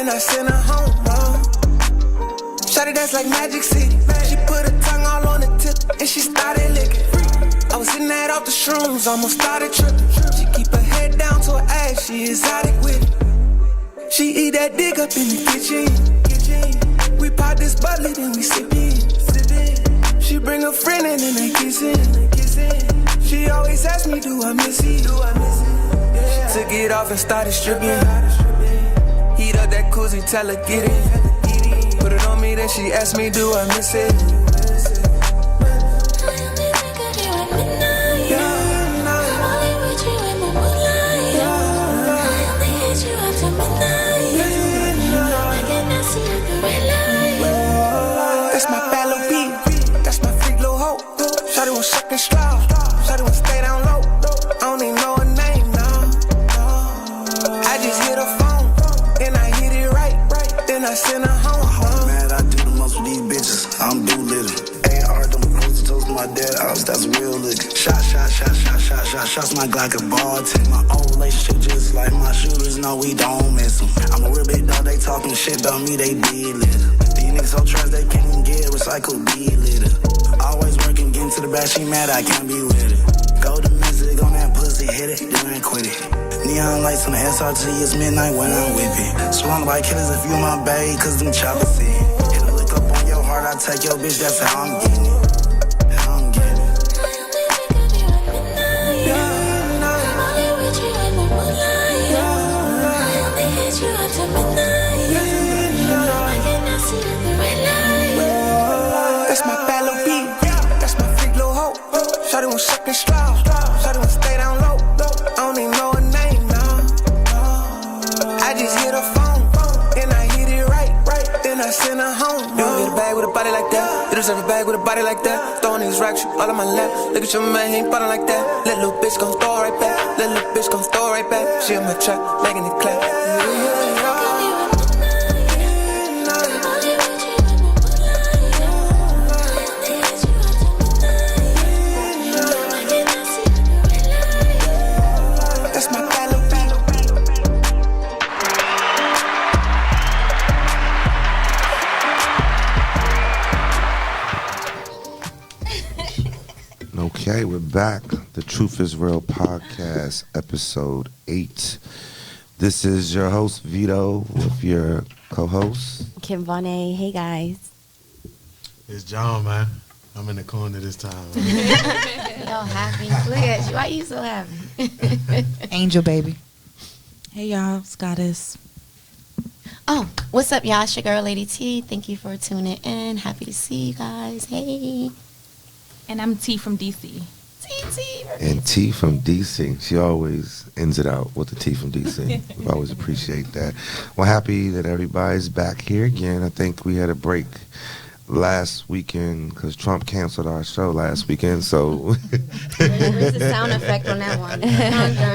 then I sent her home. Shawty that's like Magic City. She put her tongue all on the tip and she started licking. I was hitting that off the shrooms, almost started tripping. She keep her head down to her ass, she exotic with it. She eat that dick up in the kitchen. We pop this bubbly, then we sip it. She bring a friend in and they kissing. She always ask me, do I miss it? She took it off and started stripping. Heat up that koozie, tell her get it. Put it on me, then she asked me, do I miss it? That's my fellow beat, that's my freak little hoe. Shawty won't suck and straw, shawty won't stay down low. I don't even know her name, no. I just hit her phone, then I hit it right, then I send her home. I'm mad, I do the most with these bitches, I'm Doolittle. AR, them close to toast my dead house, that's real liquor. Shots my Glock a ball tip. My old relationship just like my shooters, no we don't miss them. I'm a real big dog, they talking shit about me, they did litter. These niggas so trash, they can't even get recycled, be litter. Always working, getting to the back, she mad, I can't be with it. Go to music on that pussy, hit it, then I quit it. Neon lights on the SRT, it's midnight when I'm whipping. Surrounded by killers if you my bae, cause them choppers see. Hit a lick up on your heart, I take your bitch, that's how I'm getting it. That's my fellow beat, that's my freak little hoe. Shawty won't suck and straw, shawty won't stay down low. I don't even know her name, no. I just hit her phone, then I hit it right, then I send her home. You don't get a bag with a body like that. You deserve a bag with a body like that. Throwing these racks all on my lap. Look at your man, he ain't ballin' like that. Let little bitch gon' throw right back. Let little bitch gon' throw right back. She in my trap, making it clap. Okay, we're back. The Truth is Real podcast, episode 8. This is your host, Vedo, with your co-host, Kim Vonne. Hey, guys. It's John, man. I'm in the corner this time. Y'all happy? Look at you. Why you so happy? Angel, baby. Hey, y'all. Scottis. Oh, what's up, y'all? It's your girl, Lady T. Thank you for tuning in. Happy to see you guys. Hey. And I'm T from DC. T. And T from DC. She always ends it out with the T from DC. We always appreciate that. Well, happy that everybody's back here again. I think we had a break last weekend because Trump canceled our show last weekend. So where's the sound effect on that one?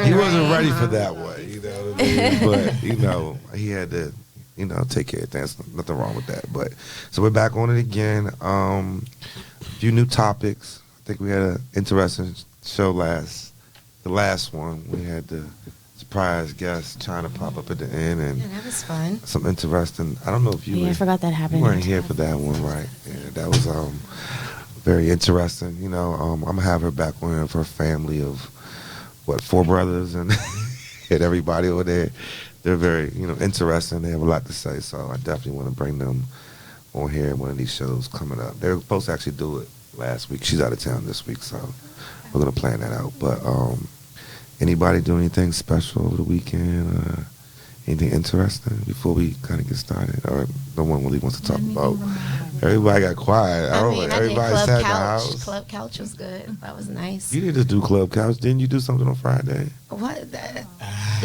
He wasn't ready for that one, you know what I mean? But, you know, he had to, you know, take care of things. Nothing wrong with that. But so we're back on it again. A few new topics. I think we had an interesting show the last one. We had the surprise guest Tiana pop up at the end, and yeah, that was fun. Some interesting. I don't know if you. I forgot that happened. You weren't here for that one, right? Yeah, that was very interesting. You know, I'm gonna have her back on of her family of 4 brothers and and everybody over there. They're very, you know, interesting. They have a lot to say, so I definitely want to bring them on here in one of these shows coming up. They were supposed to actually do it last week. She's out of town this week, so we're gonna plan that out. But anybody do anything special over the weekend? Anything interesting before we kind of get started? Or no one really wants to talk about? Everybody got quiet. I mean, everybody sat in the house. Club Couch was good. That was nice. You need to do Club Couch. Didn't you do something on Friday? What?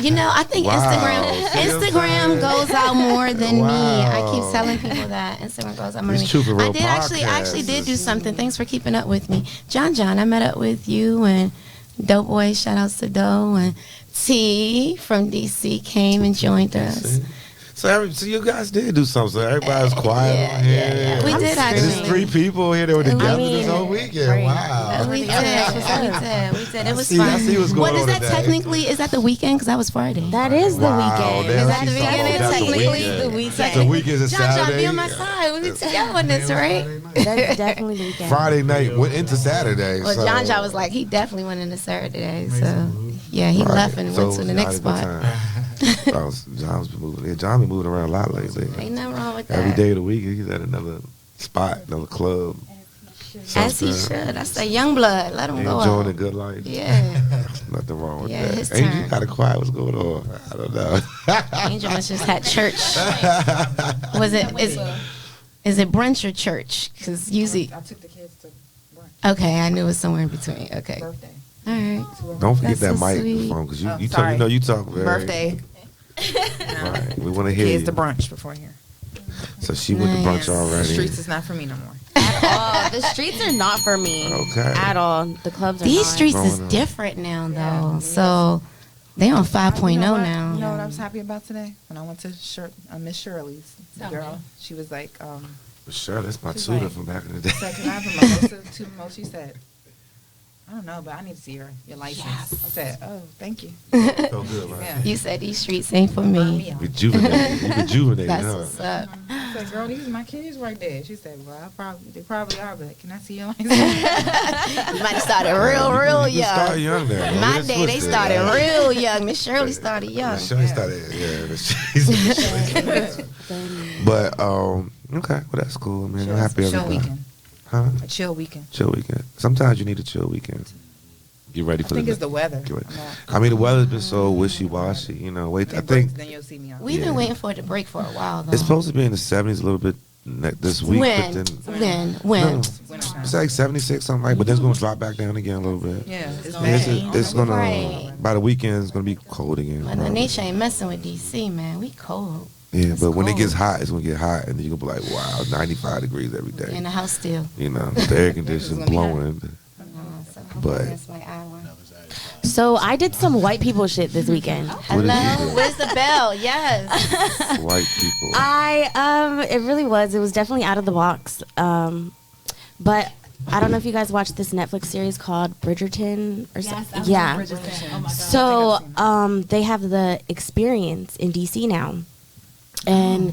You know, I think Instagram goes out more than me. I keep telling people that Instagram goes out more than me. I actually did do something. Thanks for keeping up with me, John. I met up with you and Dope Boy. Shout outs to Doe and T from DC came and joined us. So you guys did do something. So everybody was quiet on here. Yeah. We did actually. There's 3 people here that were together this whole weekend. Right. Wow. We did. It was fun. I see what's going on What is that today. technically? Is that the weekend? Because that was Friday. That is the weekend. Damn, Is that the she's weekend? talking about Technically the the weekend. The weekend is John, Saturday. be on my side. We together on this, right? That's definitely the weekend. Friday night went into Saturday. Well, so. John was like, he definitely went into Saturday. So, yeah, he left and went to the next spot. John's been moving. Yeah, John been moving around a lot lately. Ain't nothing wrong with that. Every day of the week, he's at another spot, another club. As he should. That's that young blood. Let him go enjoying out. a good life. Yeah. Nothing wrong with Yeah, his that. Angel, turn. you kind of quiet. What's going on? I don't know. Angel must just had church. Is it brunch or church? Because usually. I took the kids to brunch. Okay, I knew it was somewhere in between. Okay. Birthday. All right. Don't forget That's that so microphone because you sorry. talk very. Birthday. Right. We want to hear Kids you. to brunch before here. So she went to brunch Nice. already. The streets is not for me no more. Oh, the streets are not for me. Okay. At all. The clubs are These not. streets is Growing up. different now, though. So they on 5.0 You know what? now. You know what I was happy about today? When I went to Miss Shirley's, the girl, she was like, Sure, that's my She's tutor like- from back in the day. said, can I have a mimosa? 2 mimosas. She said, I don't know, but I need to see your license. I said, oh, thank you. Felt good, right? Yeah. You said these streets ain't for Burn me. me out. Rejuvenated, That's huh? what's up. I said, girl, these are my kids right there. She said, well, they probably are, but can I see your license? You might have started real You started young. young there. My day, they started real young. Miss Shirley started young. Shirley started, But, okay, well, that's cool. I mean, I'm happy Chill everybody. weekend. Huh? A chill weekend. Chill weekend. Sometimes you need a chill weekend. Get ready I for think it's the weather. Get ready. I'm not- I mean, the weather's been so wishy-washy, you know. I think Then you'll see me out. We've Yeah. been waiting for it to break for a while, though. it's supposed to be in the 70s a little bit this week. When? But then, When? No, it's like 76 something like, but then it's going to drop back down again a little bit. Yeah, it's And bad. it's going Right. to, by the weekend, it's going to be cold again. But the nation ain't messing with DC, man. We cold. Yeah, but when it cold. gets hot, it's going to get hot, and then you're going to be like, wow, 95 degrees every day. In the house still. You know, the air conditioning blowing. But- That's my hour. So I did some white people shit this weekend. What did you Hello? do? Where's the bell? Yes. White people. It really was. It was definitely out of the box. But I don't know if you guys watched this Netflix series called Bridgerton or something. Yeah. So they have the experience in DC now. And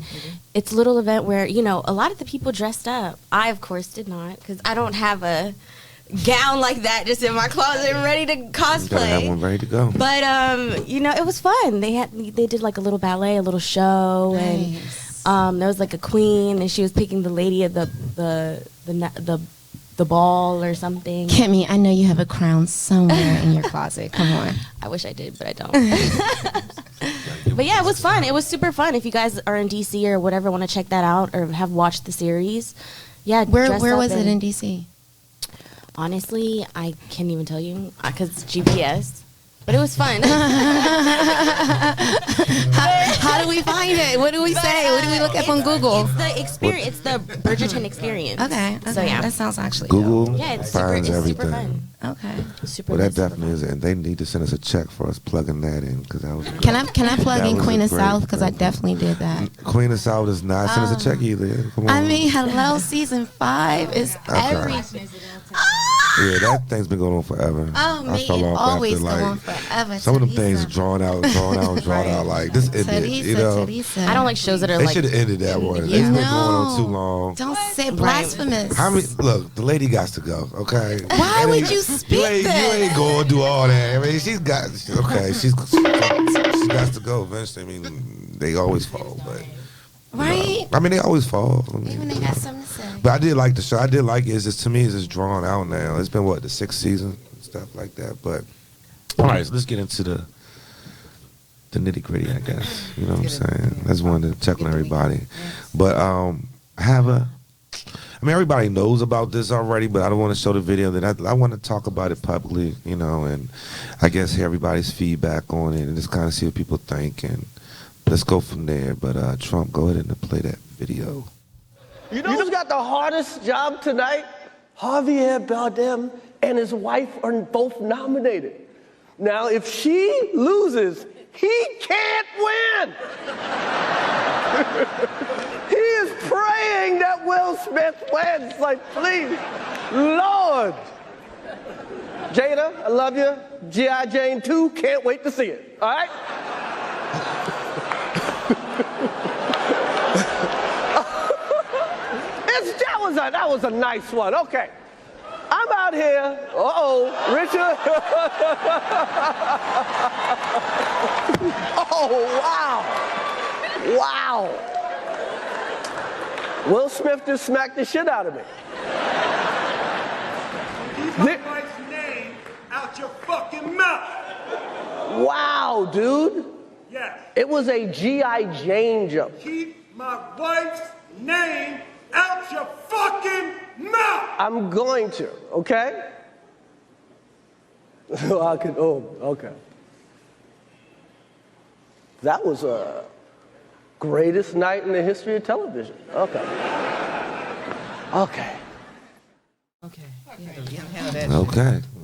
it's a little event where, you know, a lot of the people dressed up. I, of course, did not because I don't have a gown like that just in my closet ready to You gotta have cosplay. one ready to go. But you know, it was fun. They did like a little ballet, a little show, Nice. and there was like a queen, and she was picking the lady of the ball or something. Kimmy, I know you have a crown somewhere in your closet. Come on. I wish I did, but I don't. But yeah, it was fun. It was super fun. If you guys are in DC or whatever, want to check that out or have watched the series, yeah. Where dress up was it in and- DC? Honestly, I can't even tell you because it's GPS. But it was fun. How do we find it? What do we say? What do we look up on Google? It's the experience. It's the Bridgerton experience. Okay. So yeah. That sounds actually Google Yeah, it's finds super everything. fun. dope. Okay. Super Well, that super definitely fun. is, and they need to send us a check for us plugging that in because that was. Can I plug That in was Queen a of great South because I thing. definitely did that. Queen of South does not send us a check either. Come on. I mean, hello, season 5 is everything. yeah, that thing's been going on forever. Oh, I man, fell off always after go like on forever. some of them Teresa. things drawn out. Like this ended. Teresa, You know, Teresa. I don't like shows that are they like. should have ended that one. Yeah. It's been going on No. too long. Don't say blasphemous. How many? Look, the lady got to go. Okay. Why I would mean, you speak You ain't that? going to do all that. I mean, she's got. Okay, she's got to go eventually. I mean, they always fall, but. Right? I mean, they always fall. I mean, Even they got something to say. but I did like the show. I did like it. It's just, to me, it's just drawn out now. It's been, what, the 6th season? Stuff like that. But, all right, so let's get into the nitty-gritty, I guess. You know what I'm saying? That's one to check on everybody. But everybody knows about this already, but I don't want to show the video. That I want to talk about it publicly, you know, and I guess hear everybody's feedback on it and just kind of see what people think. And let's go from there. But Trump, go ahead and play that video. You know who's got the hardest job tonight? Javier Bardem and his wife are both nominated. Now, if she loses, he can't win. He is praying that Will Smith wins. Like, please, Lord. Jada, I love you. G.I. Jane 2, can't wait to see it. All right? That was a nice one. Okay. I'm out here. Richard. Oh, wow. Wow. Will Smith just smacked the shit out of me. Keep my wife's name out your fucking mouth. Wow, dude. Yes. It was a G.I. Jane joke. Keep my wife's name out your fucking mouth! I'm going to, okay? Okay. That was a greatest night in the history of television. Okay. Okay.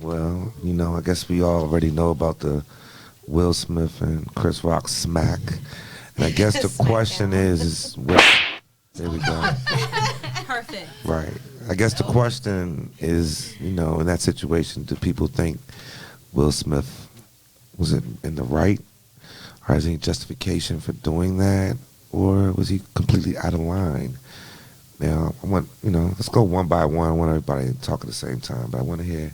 Well, I guess we already know about the Will Smith and Chris Rock smack. And I guess the question is there we go. Perfect. Right. I guess the question is, in that situation, do people think Will Smith was in the right? Or is there any justification for doing that? Or was he completely out of line? Now, I want, let's go one by one. I want everybody to talk at the same time, but I want to hear,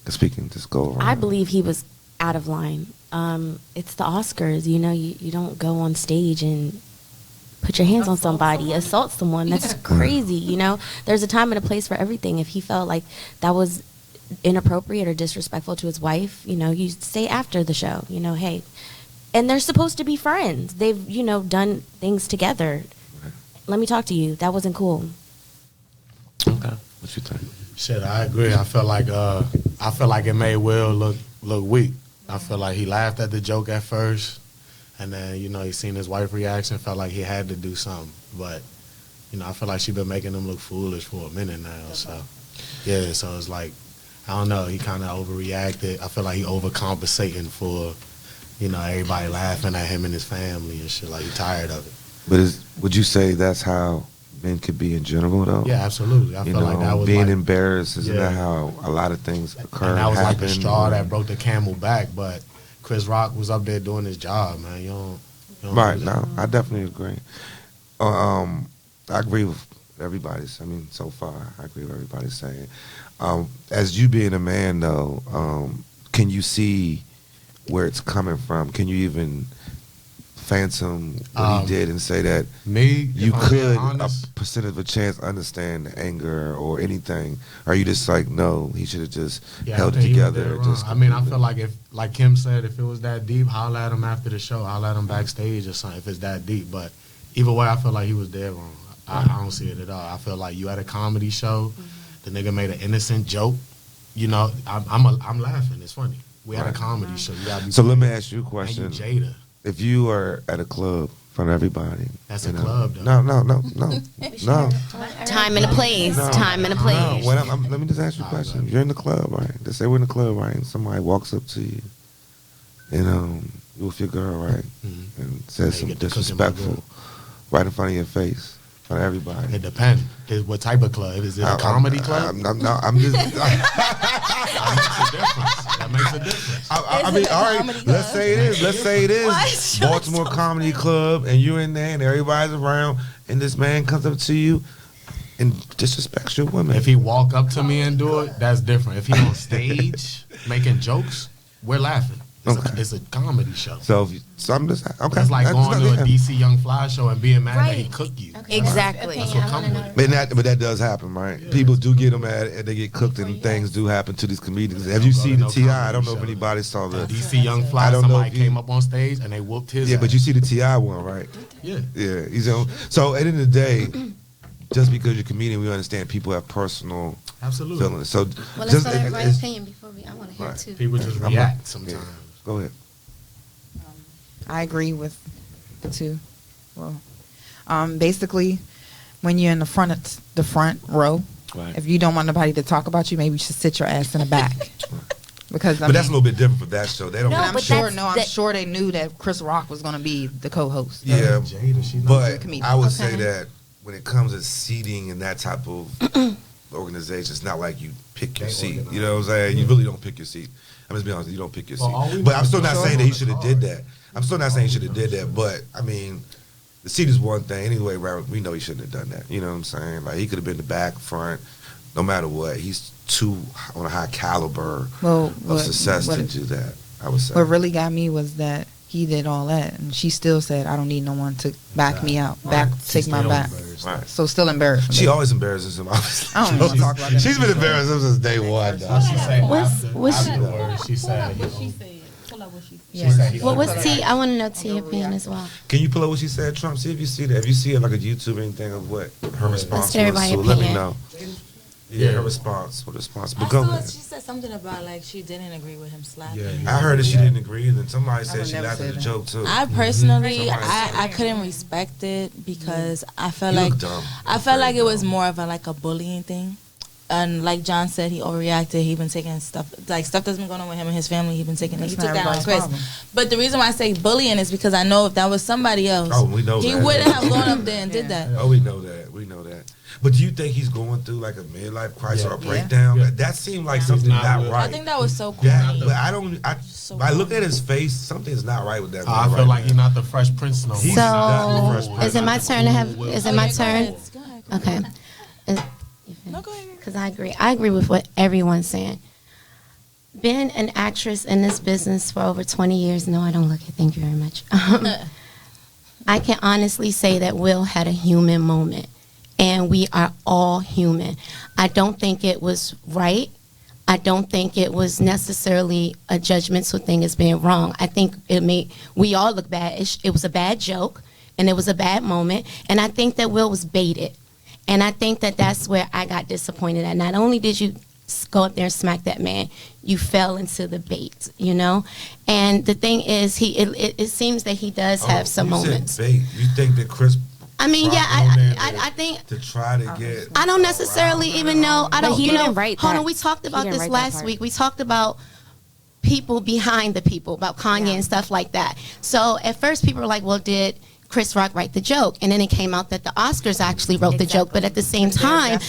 speaking, just go around. I believe he was out of line. It's the Oscars, you don't go on stage and put your hands on somebody, assault someone. That's crazy, There's a time and a place for everything. If he felt like that was inappropriate or disrespectful to his wife, you say after the show, hey. And they're supposed to be friends. They've, done things together. Let me talk to you. That wasn't cool. Okay. What you think? Shit, I agree. I feel like it made Will look weak. I feel like he laughed at the joke at first. And then, he seen his wife's reaction, felt like he had to do something. But, I feel like she been making him look foolish for a minute now. So, yeah, so it's like, I don't know, he kind of overreacted. I feel like he overcompensating for, everybody laughing at him and his family and shit. Like, he tired of it. But would you say that's how men could be in general, though? Yeah, absolutely. I feel like that was being embarrassed, isn't that how a lot of things occur? And that was like the straw that broke the camel back, but Chris Rock was up there doing his job, man. You don't right, no, I definitely agree. I agree with everybody's, so far, I agree with everybody's saying. As you being a man, though, can you see where it's coming from? Can you even phantom what he did and say that you could, a percent of a chance, understand the anger or anything? Or are you just like, no, he should have just held it together? I feel like like Kim said, if it was that deep, holler at him after the show, holler at him backstage or something if it's that deep. But either way, I feel like he was dead wrong. I don't see it at all. I feel like you at a comedy show, the nigga made an innocent joke. I'm laughing. It's funny. We at a comedy show. You gotta be so let me ask you a question. And you Jada. If you are at a club in front of everybody. That's a club, though. No. Time and a place. Time and a place. Let me just ask you a question. You're in the club, right? Let's say we're in the club, right? And somebody walks up to you and you with your girl, right? Mm-hmm. And says something disrespectful right in front of your face. Everybody. It depends. What type of club? Is it a comedy club? I'm just. That makes a difference. All right. Let's say it is. Baltimore Comedy Club, and you're in there, and everybody's around, and this man comes up to you and disrespects your woman. If he walk up to me and do it, that's different. If he on stage making jokes, we're laughing. It's a comedy show. So I'm just okay. It's like going to a DC Young Fly show and being mad that he cooked you. Okay. Exactly. That's what comes with it. But that does happen, right? Yeah. People do get them mad and they get cooked, and things do happen to these comedians. Have you seen the T.I.? I don't know if anybody saw the DC Young Fly. Somebody came up on stage and they whooped his ass. But you see the T.I. one, right? Yeah. So at the end of the day, just because you're a comedian, we understand people have personal feelings. So let's know everybody's opinion before I want to hear it too. People just react sometimes. Yeah. Go ahead. I agree with the two. Well, basically, when you're in the front row, if you don't want nobody to talk about you, maybe you should sit your ass in the back. Because but that's a little bit different for that show. They don't. No, I'm sure they knew that Chris Rock was going to be the co-host. Yeah, but I would say Okay. that when it comes to seating and that type of organization, it's not like you pick your seat. You know what I'm saying? You really don't pick your seat. I'm just being honest. You don't pick your seat. But I'm still not saying that he should have did that. I'm still not saying he should have did that. But I mean, the seat is one thing. Anyway, we know he shouldn't have done that. You know what I'm saying? Like he could have been the back, front, no matter what. He's too on a high caliber of success to do that. I would say. What really got me was that he did all that, and she still said, "I don't need no one to back me out, take my back." Right. So still embarrassed. She always embarrasses him. Obviously. I don't want to talk about that. She's been embarrassing him since day one. She said. What was T? I want to know T opinion as well. Can you pull up what she said, Trump? See if you see that. If you see it like a YouTube or anything of what her response was, so let me know. Yeah, her response. What response? But go ahead. She said something about like she didn't agree with him slapping. I heard that she didn't agree, and then somebody said she laughed at the joke too. I personally, I couldn't respect it because I felt like it was more of a bullying thing. And like John said, he overreacted. He been taking stuff that's been going on with him and his family. He been taking it. He took that on Chris. But the reason why I say bullying is because I know if that was somebody else, he wouldn't have gone up there and did that. Oh, we know that. We know that. But do you think he's going through like a midlife crisis or a breakdown? That seemed like something not right. I think that was so corny. Yeah, but I don't. By looking at his face, something's not right with that. I feel like he's not the Fresh Prince no more. So, is it my turn to have? Is it my turn? Okay. No, go ahead. Because I agree. I agree with what everyone's saying. Being an actress in this business for over 20 years, no, I don't look it. Thank you very much. I can honestly say that Will had a human moment, and we are all human. I don't think it was right. I don't think it was necessarily a judgmental thing as being wrong. I think we all look bad. It was a bad joke, and it was a bad moment, and I think that Will was baited. And I think that that's where I got disappointed at. Not only did you go up there and smack that man, you fell into the bait, you know? And the thing is, it seems that he does have some moments. Said bait. You think that Chris... I mean, I think... To try to get... I don't necessarily even know... I don't, he didn't write that. Hold on, we talked about this last week. We talked about people behind the people, about Kanye and stuff like that. So at first people were like, well, did Chris Rock write the joke? And then it came out that the Oscars actually wrote the joke. But at the same time,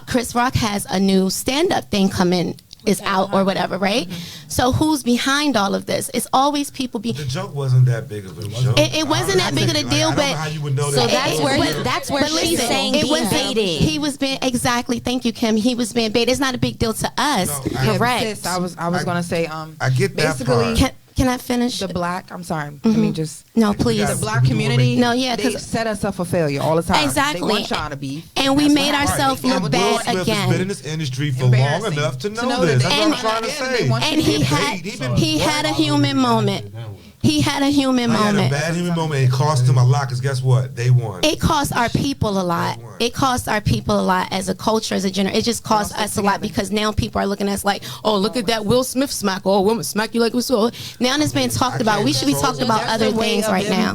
Chris Rock has a new stand-up thing coming, is out or whatever, right? So who's behind all of this? It's always people The joke wasn't that big of a joke. It wasn't that big of a deal, but how you would know so that that's where she's saying being baited. He was being exactly. Thank you, Kim. He was being baited. It's not a big deal to us. No, correct. Sis, I was going to say I get that basically part. Can I finish? The black, I'm sorry, let me just... No, please. The black community, they set us up for failure all the time. Exactly. They want y'all to be. And we made ourselves look bad Will Smith has been in this industry for long enough to know this. That's what I'm trying to say. And he had a human moment. He had a human moment. He had a bad human moment. It cost him a lot because guess what? They won. It cost our people a lot. It cost our people a lot as a culture, as a generation. It just cost us a lot because now people are looking at us like, oh, look at that Will Smith smack. Oh, woman smack you like we saw. Now it's being talked about. We should be talking about other things right now.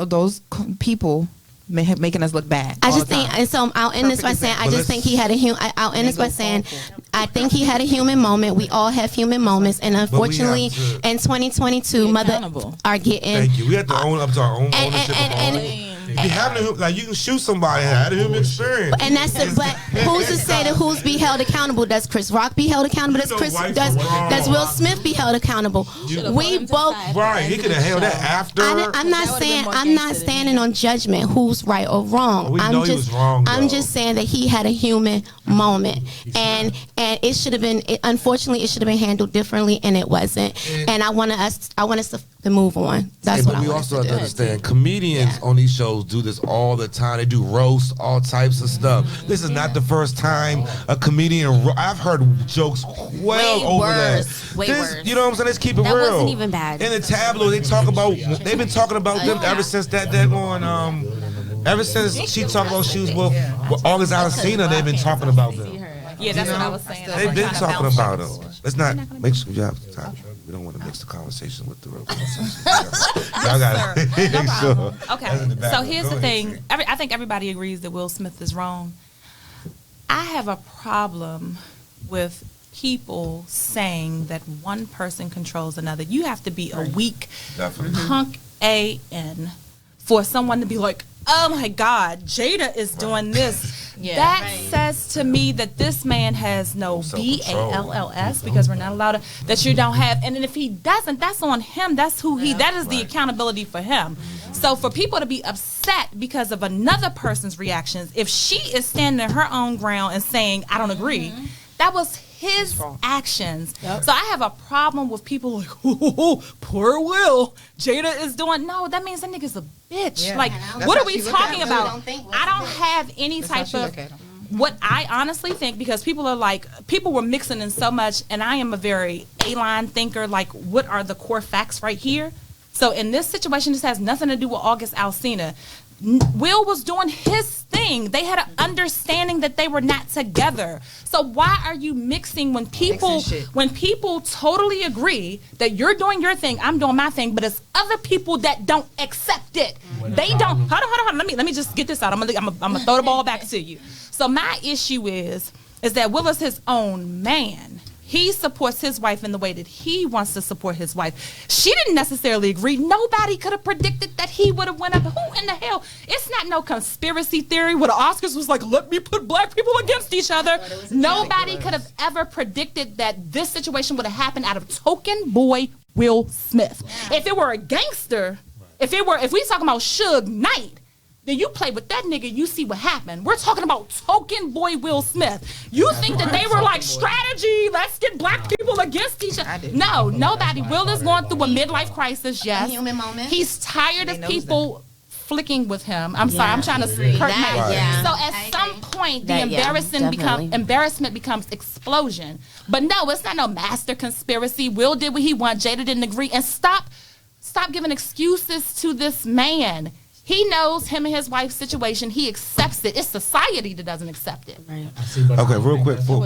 Those people making us look bad. I just think, and so I'll end this by saying, I just think he had a human. I'll end this by saying, I think he had a human moment. We all have human moments, and unfortunately, in 2022, mother are getting. Thank you. We have to own up to our own ownership. If you have like you can shoot somebody and have a human experience. And that's it. But who's to say that who's be held accountable? Does Chris Rock be held accountable? Does Will Smith be held accountable? We both. Right. He could have held that after. I'm not standing on judgment who's right or wrong. He was wrong. I'm just saying that he had a human moment, and it should have been. Unfortunately, it should have been handled differently, and it wasn't. And I want us to move on. That's what I want us to do. But we also have to understand, comedians on these shows do this all the time. They do roast, all types of stuff. This is not the first time a comedian. I've heard jokes over that. Way worse. You know what I'm saying? Let's keep it real. That wasn't even bad. In the tabloid, they've been talking about them ever since they're going. Ever since she talked about she was with August Alsina, they've been talking about them. Yeah, that's what I was saying. They've been talking about them. Let's not make sure you have to talk. We don't want to mix the conversation with the real conversation. Y'all got to make sure. Okay, so here's the thing. I think everybody agrees that Will Smith is wrong. I have a problem with people saying that one person controls another. You have to be a weak punk A.N. for someone to be like, oh my God, Jada is doing this. That says to me that this man has no BALLS, because we're not allowed to, that you don't have. And then if he doesn't, that's on him. That's who that is the accountability for him. So for people to be upset because of another person's reactions, if she is standing her own ground and saying, I don't agree, that was his actions. So I have a problem with people like, poor Will, Jada is doing. No, that means that nigga's a bitch. Like, what are we talking about? I don't have any type of. What I honestly think, because people are like, people were mixing in so much, and I am a very A-line thinker. Like, what are the core facts right here? So in this situation, this has nothing to do with August Alsina. Will was doing his thing. They had an understanding that they were not together. So why are you mixing when people totally agree that you're doing your thing, I'm doing my thing, but it's other people that don't accept it. They don't. Hold on. Let me just get this out. I'm gonna throw the ball back to you. So my issue is that Will is his own man. He supports his wife in the way that he wants to support his wife. She didn't necessarily agree. Nobody could have predicted that he would have went up. Who in the hell? It's not no conspiracy theory where the Oscars was like, let me put black people against each other. Nobody could have ever predicted that this situation would have happened out of token boy Will Smith. Yeah. If it were a gangster, if we talking about Suge Knight, then you play with that nigga, you see what happened. We're talking about token boy Will Smith. You think that they were like, strategy, let's get black people against each other. No, nobody. Will is going through a midlife crisis, yes. Human moment. He's tired of people flicking with him. I'm sorry, I'm trying to hurt him. So at some point, the embarrassment becomes explosion. But no, it's not no master conspiracy. Will did what he wanted, Jada didn't agree. And stop giving excuses to this man. He knows him and his wife's situation. He accepts it. It's society that doesn't accept it. Right. Okay, real quick, before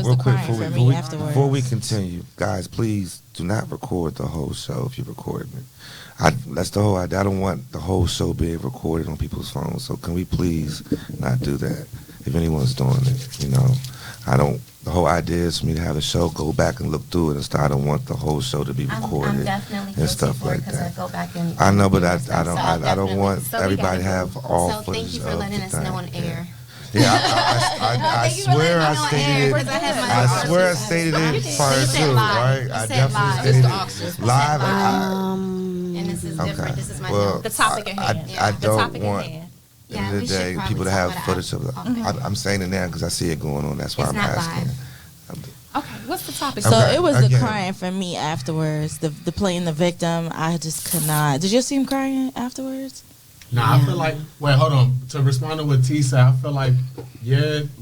we continue, guys, please do not record the whole show if you're recording it. That's the whole idea. I don't want the whole show being recorded on people's phones. So can we please not do that? If anyone's doing it, the whole idea is for me to have the show, go back and look through it and stuff. I don't want the whole show to be recorded and stuff like that. I go back and I know, but I don't want everybody to have all footage. So thank you for letting us know on air. Yeah, I swear I stated it prior to, right? I definitely stated it live. And this is different. This is the topic at hand. I don't want. End of the day, people to have footage of it. I'm saying it now because I see it going on. That's why I'm asking. Okay, what's the topic? So it was the crying for me afterwards. The playing the victim. I just could not. Did you see him crying afterwards? I feel like. Wait, hold on. To respond to what T said, I feel like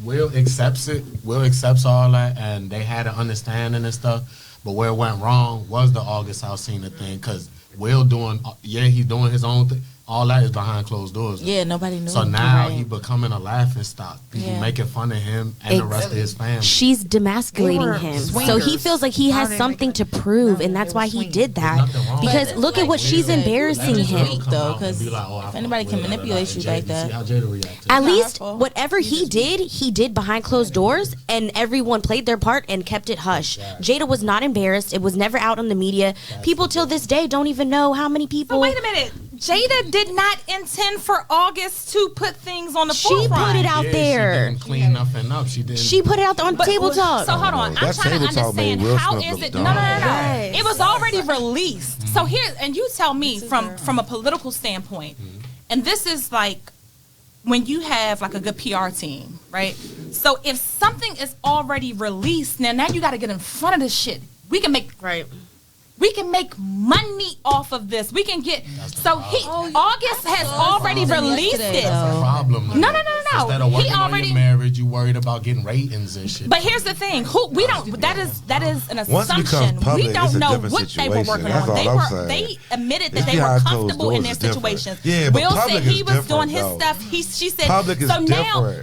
Will accepts it. Will accepts all that, and they had an understanding and stuff. But where it went wrong was the August Alsina thing, because Will he's doing his own thing. All that is behind closed doors. Yeah, nobody knew. So now he becoming a laughing stock. People making fun of him and the rest of his family. She's demasculating him. So he feels like he has something to prove, and that's why he did that. Because look at what she's embarrassing him. Though, because if anybody can manipulate you like that. At least whatever he did behind closed doors, and everyone played their part and kept it hush. Jada was not embarrassed. It was never out on the media. People till this day don't even know how many people. So wait a minute. Jada did not intend for August to put things on the forefront. She put it out there. She didn't clean nothing up. She put it out there on Table Talk. So hold on. I'm trying to understand how is it. No. It was already released. So here, and you tell me from a political standpoint, and this is like when you have like a good PR team, right? So if something is already released, now you got to get in front of this shit. We can make money off of this. We can get August has already released it. That's the problem. No. Instead of working on your marriage, you worried about getting ratings and shit. But here's the thing: that is an assumption. We don't know what they were working on. They admitted that they were comfortable in their situations. Yeah, Will said he was doing his stuff. She said so. Now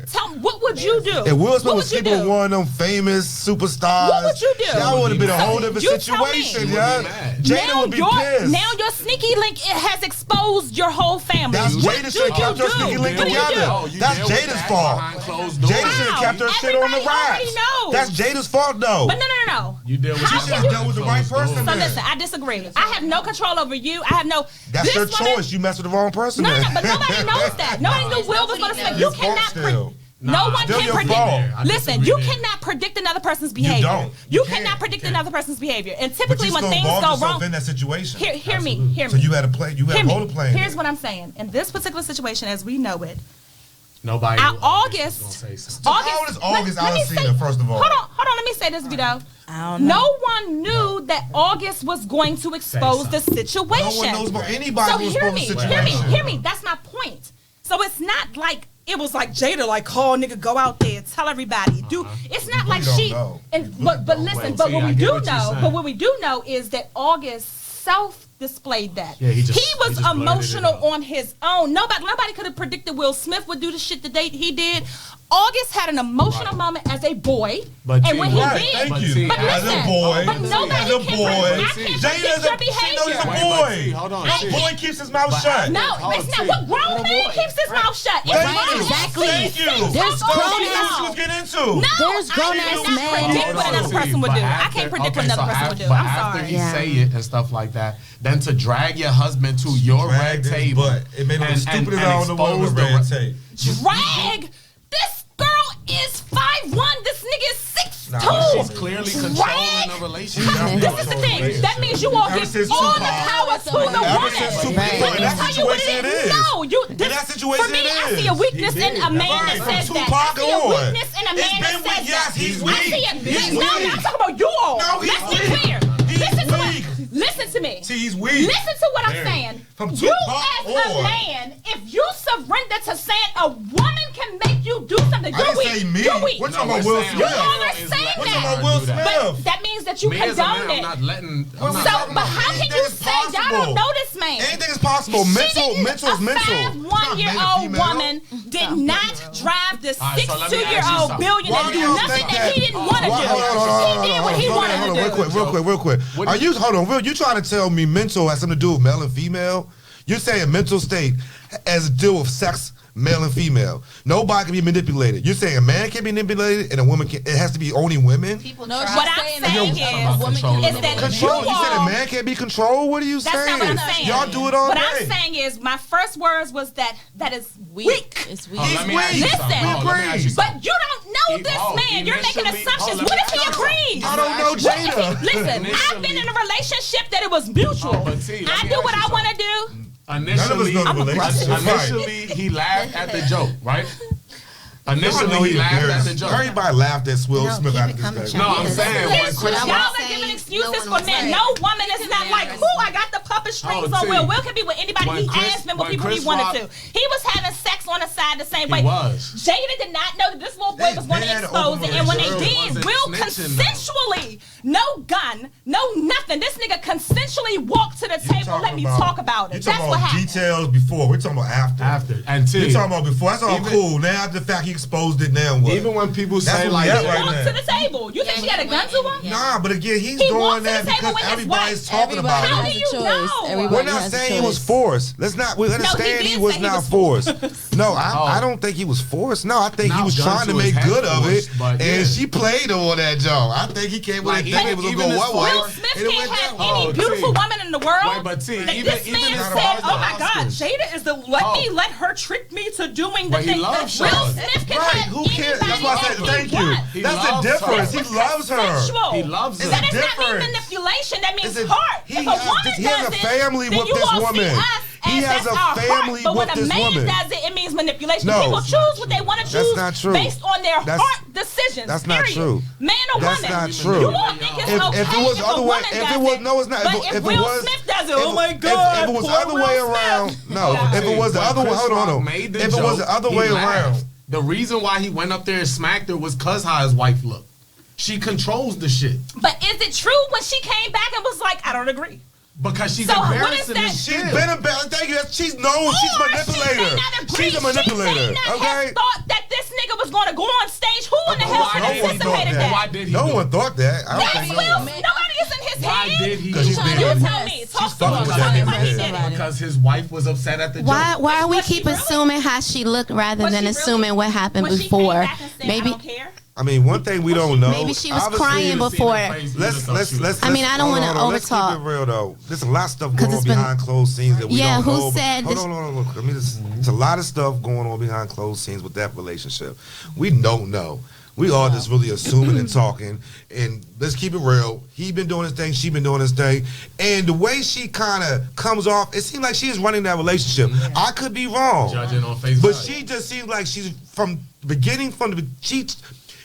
what would you do? If Will Smith was sleeping with one of them famous superstars, what would you do? That would have been a whole different situation, yeah. Jada would be pissed. Now your sneaky link has exposed your whole family. That's Jada should have kept her sneaky link together. That's Jada's fault. Jada should have kept her shit on the racks. That's Jada's fault, though. But no. You deal with she should have dealt with the right person. So listen, I disagree. I have no control over you. I have no. That's your choice. You messed with the wrong person. No, but nobody knows that. Nobody knew Will was going to say. You cannot. No one can predict. Listen, you cannot predict another person's behavior. You cannot predict another person's behavior. And typically, when things go wrong, in that situation. Hear me. So you had a play. You had a whole plan. Here's what I'm saying. In this particular situation, as we know it, nobody. August. How is August out of season? First of all, hold on. Let me say this, Vedo. No one knew that August was going to expose the situation. No one knows about anybody. So hear me. That's my point. So it's not like it was like Jada, like, call nigga, go out there, tell everybody. It's not like she. But listen. But what we do know is that August self-displayed that. Yeah, he was emotional on his own. Nobody could have predicted Will Smith would do the shit that he did. August had an emotional moment as a boy, and when he did, but listen, as a boy, Jada's a boy. Hold on, a boy keeps his mouth shut. No, it's not. What grown man keeps his mouth shut? Exactly. There's grown ass. There's grown ass men. Predict what another person would do. I can't predict what another person would do. I'm sorry. After he say it and stuff like that, then to drag your husband to your red table, it made him stupid as all the red tape. Drag. This girl is 5'1". This nigga is 6'2". She's clearly controlling the relationship. This is the thing. That means you all give all the power to the woman. Let me tell you what it is. No, in that situation, for me, I see a weakness in a man that says that. I see a weakness in a man that says that. Yes, he's weak. No, I'm talking about you all. Let's be clear. Listen to me. See, he's weak. Listen to what I'm saying. You as a man, if you surrender to saying a woman can make you do something, you're weak. You're weak. We're talking about Will Smith. You all are saying that. We're talking about Will Smith. But that means that you condone it. But how can you say y'all don't know this man? Anything is possible. Mental is mental. A 5'1" woman did not drive the 62-year-old billionaire to do nothing that he didn't want to do. He did what he wanted to do. Real quick. Are you you trying to tell me mental has something to do with male and female? You're saying mental state has to do with sex, male and female. Nobody can be manipulated. You're saying a man can be manipulated and a woman can. It has to be only women. What I'm saying is that control. You said a man can't be controlled. What are you saying? That's not what I'm saying. Y'all do it all day. What I'm saying is my first words was that is weak. It's weak. He's weak. Listen, but you don't know this man. You're making assumptions. What if he agrees? I don't know Jada. Listen, I've been in a relationship that it was mutual. I do what I want to do. Initially, he laughed at the joke, right? Initially, he laughed at the joke. Everybody laughed at Will Smith after this. No, I'm saying y'all are giving excuses for men. No woman is not like, I got the puppet strings on Will. Will can be with anybody he has been with people he wanted to. He was having sex on the side the same way. Jada did not know that this little boy was going to expose it. And when they did, Will consensually, no gun, no nothing. This nigga consensually walked to the table. Let me talk about it. That's what happened. Details before. We're talking about after. You're talking about before. That's all cool. Now after the fact he exposed it, now what? Even when people say like he walked to the table. You think she had a gun to him? Nah, but again, he's doing that because everybody's talking about it. How do you know? We're not saying he was forced. We understand he was not forced. No, I don't think he was forced. No, I think he was trying to make good of it, and she played on that joke. I think he came with a thing it was gonna go one way. Will Smith can't have any beautiful woman in the world. But see, this man said, "Oh my God, Jada is let her trick me to doing the thing." Will Smith can have who cares? That's why I said thank you. That's the difference. He loves her. He loves her. That does not mean manipulation. That means heart. If a woman he has a family with this woman. He has a family with this woman. But when a man does it, it means manipulation. People choose what they want to choose based on their heart decisions. That's not true. Man or woman. That's not true. You all think it's okay if it was other way, no, it's not. But if Will Smith does it, oh my If God. it was the other way around, no. If it was the other way, hold on. If it was the other way around. The reason why he went up there and smacked her was because how his wife looked. She controls the shit. But is it true when she came back and was like, I don't agree? Because she's embarrassing as shit. She's been embarrassed. Thank you. She's known. She's a manipulator. She's a manipulator. She may not have thought that this nigga was going to go on stage. Who in the hell anticipated that? Why did he? No one thought that. I don't think nobody is in his Why head. did he? Because he's You been tell me. Talk to me. Why he did it? Because his wife was upset at the joke. Why are we keep assuming how she looked rather than assuming what happened before? Maybe. I mean, one thing we don't know. Maybe she was crying before. Let's. I mean, I don't want to overtalk. Let's keep it real though. There's a lot of stuff going on behind closed scenes that we don't know. Who said? Hold on. Look, I mean, there's a lot of stuff going on behind closed scenes with that relationship. We don't know. We all just really assuming and talking. And let's keep it real. He been doing his thing. She been doing his thing. And the way she kind of comes off, it seems like she is running that relationship. Yeah. I could be wrong. Judging on Facebook. But she just seems like she's from the beginning,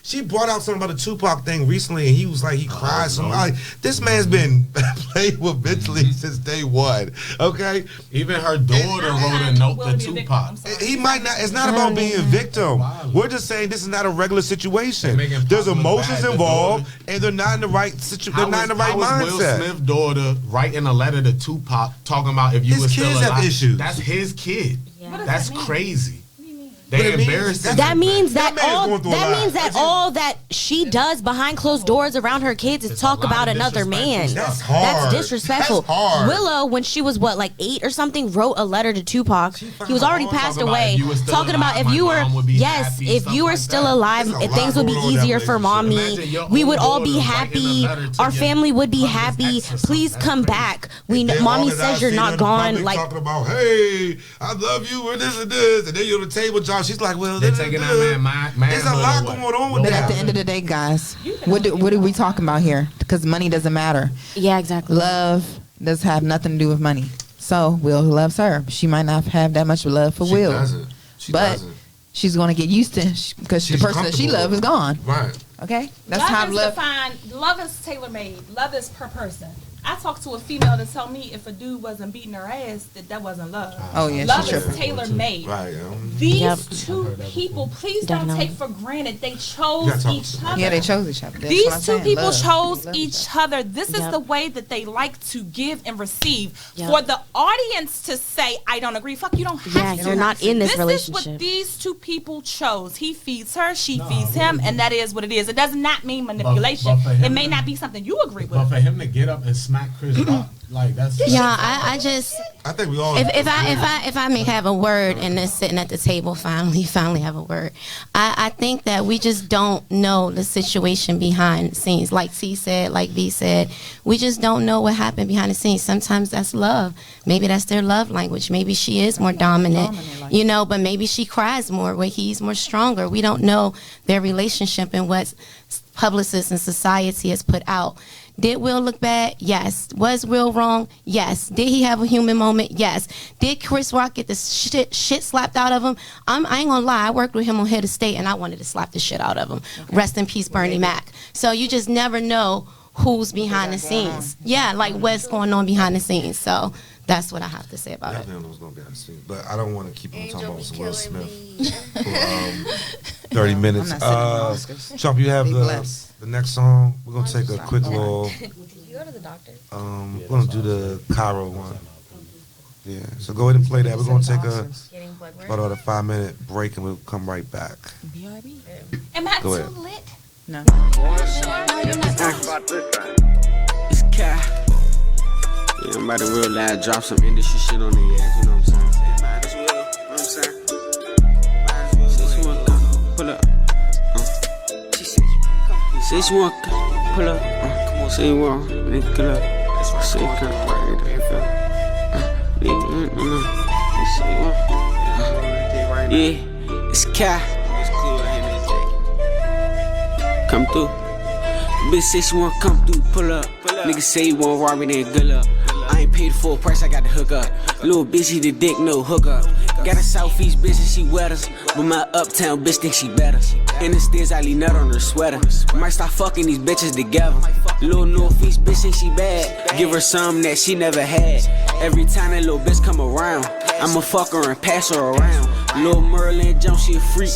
she brought out something about the Tupac thing recently, and he was like, he cried. So like, this man's been played with mentally since day one. Okay, even her daughter wrote a note to Tupac. He might not. It's not about being a victim. We're just saying this is not a regular situation. There's emotions involved, and they're not in the right situation. They're not in the right mindset. Will Smith's daughter writing a letter to Tupac talking about if you were still alive. Have issues. That's his kid. Yeah. That's crazy. They embarrassed him. That means that all that she does behind closed doors around her kids is talk about another man. That's hard. That's disrespectful. That's hard. Willow, when she was like 8 or something, wrote a letter to Tupac. He was already passed away. Talking about if you were still alive, if things would be easier for mommy. We would all be happy. Our family would be happy. Please come back. Mommy says you're not gone. Like talking about, hey, I love you, and this, and then you're on the table, John. She's like, well, they're taking that man. There's a lot going on with that. But that. at the end of the day, guys, what are we talking about here? Because money doesn't matter. Yeah, exactly. Love does have nothing to do with money. So Will loves her. She might not have that much love for Will. But she's going to get used to because the person that she loves is gone. Right. Okay? That's love how is defined. Love is tailor-made. Love is per person. I talked to a female to tell me if a dude wasn't beating her ass, that wasn't love. Oh, yeah. Love is tailor-made. Right. These two people, please don't take for granted, they chose each other. Yeah, they chose each other. These two people chose each other. This is the way that they like to give and receive. For the audience to say, I don't agree, fuck, you don't have to. You're not in this relationship. This is what these two people chose. He feeds her, she feeds him, and that is what it is. It does not mean manipulation. It may not be something you agree with. But for him to get up and smack Chris Rock, like that's I think we all. If I may have a word in this sitting at the table, finally have a word. I think that we just don't know the situation behind the scenes. Like C said, like V said, we just don't know what happened behind the scenes. Sometimes that's love. Maybe that's their love language. Maybe she is more dominant, but maybe she cries more where he's more stronger. We don't know their relationship and what publicists and society has put out. Did Will look bad? Yes. Was Will wrong? Yes. Did he have a human moment? Yes. Did Chris Rock get the shit slapped out of him? I ain't gonna lie, I worked with him on Head of State and I wanted to slap the shit out of him. Okay. Rest in peace, Bernie Mac. So you just never know who's behind the scenes. Yeah, like what's going on behind the scenes. So that's what I have to say about it. I don't know what's going to be on the scene, but I don't want to keep on talking about Will Smith for 30 minutes. Chump, you have the next song. We're going to take a quick little. Did you go to the doctor? We're going to do the Cairo one. Yeah, so go ahead and play that. We're going to take about a 5-minute break and we'll come right back. BRB. Am I too lit? No. It's Cat. Yeah, I'm about to real loud drop some industry shit on the ass, you know what I'm saying? Might as well, you know what I'm saying? Might as well. Since you want pull up. Since you want pull up. Come on, say you want, nigga, pull up. Say you come right there, yeah, it's Cat. Come through. Bitch say she wanna come through, pull up. Nigga say you want Robbie, then good luck. I ain't paid the full price, I got the hook up. Little bitch, he the dick, no hook up. Got a Southeast bitch and she wetter, but my uptown bitch think she better. In the stairs, I lean nut on her sweater. Might start fucking these bitches together. Little Northeast bitch think she bad. Give her something that she never had. Every time that little bitch come around, I'ma fuck her and pass her around. Little Merlin jump, she a freak.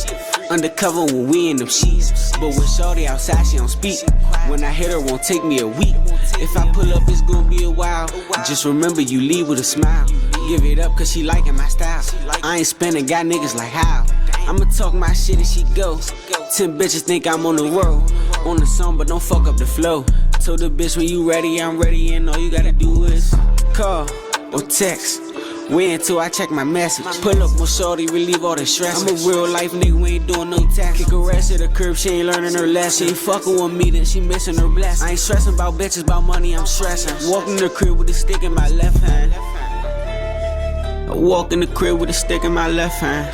Undercover when we in them sheets. But when shorty outside, she don't speak. When I hit her, won't take me a week. If I pull up, it's gonna be a while. Just remember, you leave with a smile. Give it up, cause she liking my style. I ain't spending, got niggas like how. I'ma talk my shit as she go. 10 bitches think I'm on the road. On the song, but don't fuck up the flow. Told the bitch when you ready, I'm ready, and all you gotta do is call or text. Wait until I check my message. Pull up with shorty, relieve all the stress. I'm a real life nigga, we ain't doing no tax. Kick her ass to the curb, she ain't learning her lesson. She ain't fucking with me, then she missing her blessing. I ain't stressing about bitches, about money, I'm stressing. Walk in the crib with a stick in my left hand. I walk in the crib with a stick in my left hand.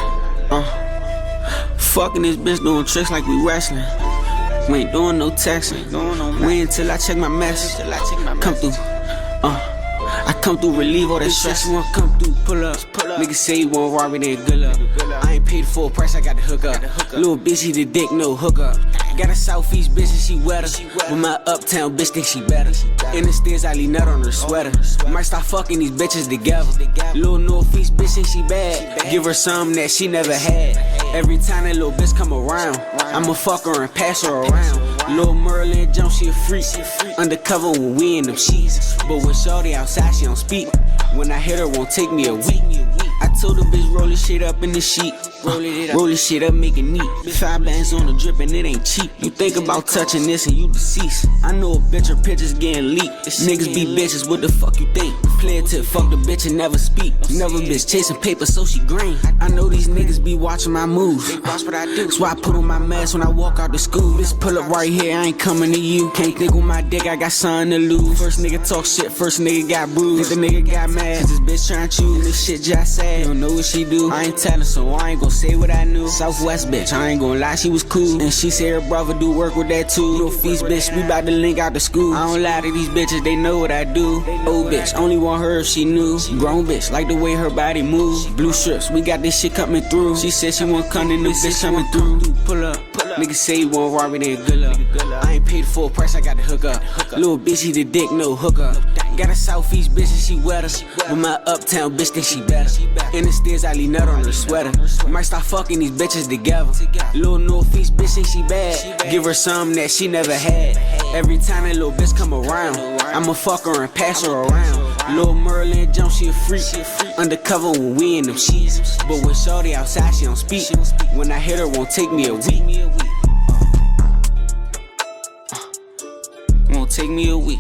Fucking this bitch doing tricks like we wrestling. We ain't doing no texting. Wait until I check my message. Come through. I come through, relieve all that stress. You wanna come through, pull up. Niggas say you want Rory, then good luck. I ain't paid the full price, I got the hook up. Little bitch, he the dick, no hook up. Got a Southeast bitch and she wetter. With my uptown bitch think she better. In the stairs, I leave nut on her sweater. Might start fucking these bitches together. Little Northeast bitch think she bad. Give her something that she never had. Every time that little bitch come around, I'ma fuck her and pass her around. Little Merlin jump, she a freak. Undercover when we in them sheets. But when shorty outside, she don't speak. When I hit her, won't take me a week. I told the bitch roll this shit up in the sheet. Roll this shit up, make it neat. 5 bands on the drip and it ain't cheap. You think about touching this and you deceased. I know a bitch, her pictures getting leaked. Niggas be bitches, what the fuck you think? Play it till fuck the bitch and never speak. Never bitch chasing paper so she green. I know these niggas be watching my moves. They watch what I do. That's why I put on my mask when I walk out the school. Bitch pull up right here, I ain't coming to you. Can't think with my dick, I got something to lose. First nigga talk shit, first nigga got bruised. Think the nigga got mad, cause this bitch tryna choose. This shit just sad, don't know what she do. I ain't telling, so I ain't gon' say what I knew. Southwest bitch, I ain't gon' lie, she was cool. And she said her brother do work with that too. Little feast bitch, we bout to link out the school. I don't lie to these bitches, they know what I do. Old bitch, only want her if she knew. Grown bitch, like the way her body moves. Blue strips, we got this shit coming through. She said she want come, new bitch coming through. Pull up. Niggas say you want Rory, then good luck. I ain't paid the full price, I got the hook up. Little bitch, he the dick, no hook up. Got a Southeast bitch and she wetter. With my uptown bitch think she better. In the stairs, I leave nut on her sweater. Might start fucking these bitches together. Little Northeast bitch think she bad. Give her something that she never had. Every time that little bitch come around, I'ma fuck her and pass her around. Little Merlin jump, she a freak. Undercover when we in them sheets. But when shorty outside, she don't speak. When I hit her, won't take me a week. Won't take me a week.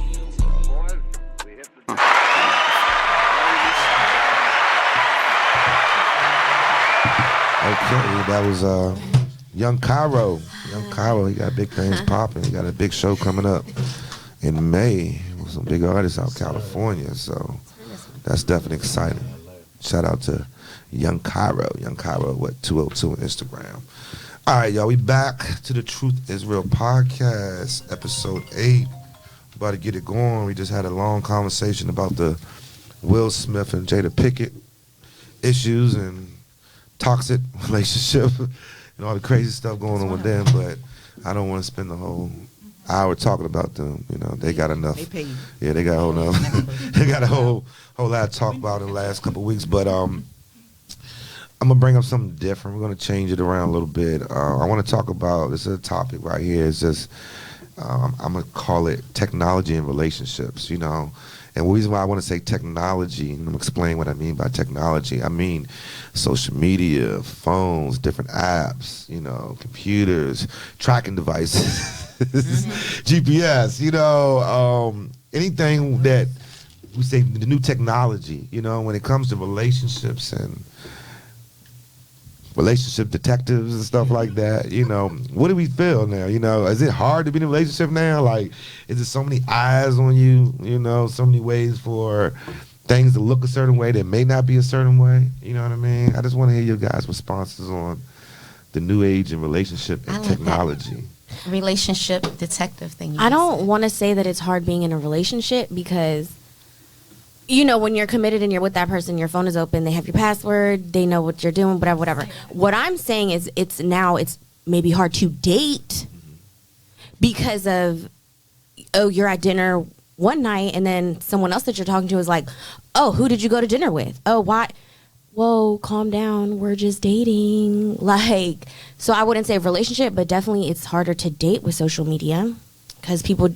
Okay, that was Young Cairo. Young Cairo, he got big things popping. He got a big show coming up in May with some big artists out California. So that's definitely exciting. Shout out to Young Cairo. Young Cairo, 202 on Instagram. All right, y'all, we back to the Truth is Real podcast, episode 8. About to get it going. We just had a long conversation about the Will Smith and Jada Pinkett issues and toxic relationship and all the crazy stuff going on with them, but I don't want to spend the whole hour talking about them. You know, they got enough. Yeah, they got a whole they got a whole lot to talk about in the last couple of weeks. But I'm gonna bring up something different. We're gonna change it around a little bit. I want to talk about, this is a topic right here. It's just I'm gonna call it technology and relationships. You know. And the reason why I want to say technology, and I'm going to explain what I mean by technology. I mean social media, phones, different apps, you know, computers, tracking devices, GPS, you know, anything that we say the new technology, you know, when it comes to relationships and relationship detectives and stuff like that, you know, what do we feel now? You know, is it hard to be in a relationship now? Like, is there so many eyes on you, you know, so many ways for things to look a certain way that may not be a certain way? You know what I mean? I just want to hear your guys' responses on the new age in relationship and technology. Relationship detective thing. I don't want to say that it's hard being in a relationship because, you know, when you're committed and you're with that person, your phone is open, they have your password, they know what you're doing, whatever. What I'm saying is it's maybe hard to date because of, you're at dinner one night and then someone else that you're talking to is like, oh, who did you go to dinner with? Oh, why? Whoa, calm down. We're just dating. Like, so I wouldn't say relationship, but definitely it's harder to date with social media because people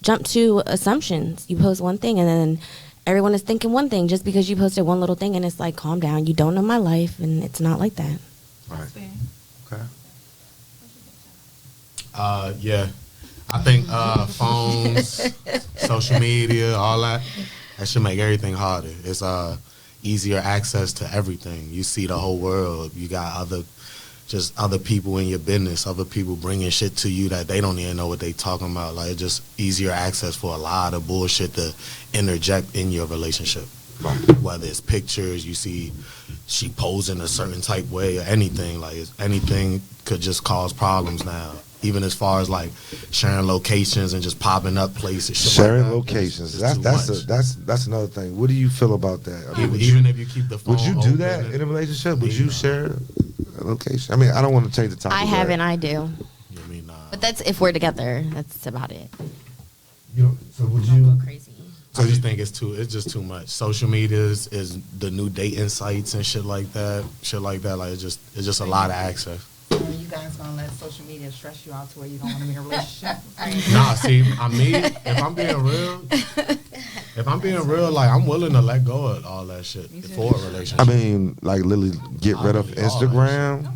jump to assumptions. You post one thing and then everyone is thinking one thing just because you posted one little thing, and it's like, calm down. You don't know my life, and it's not like that. Right. Yeah. I think phones, social media, all that should make everything harder. It's easier access to everything. You see the whole world. You got other people in your business, other people bringing shit to you that they don't even know what they talking about. Like, it's just easier access for a lot of bullshit to interject in your relationship. Right. Whether it's pictures, you see she posing a certain type way or anything. Like, anything could just cause problems now. Even as far as like sharing locations and just popping up places. Sharing like locations. That's another thing. What do you feel about that? I mean, even if you keep the phone would you do open that in a relationship? Would you share a location? I mean, I don't want to change the topic. I haven't. I do. You mean, but that's if we're together. That's about it. So would you go crazy? I just think it's just too much. Social media is the new dating sites and shit like that. Like it's just a lot of access. Are you guys gonna let social media stress you out to where you don't want to be in a relationship? Nah, see, if I'm being real, like, I'm willing to let go of all that shit for a relationship. I mean, like, literally get rid of Instagram.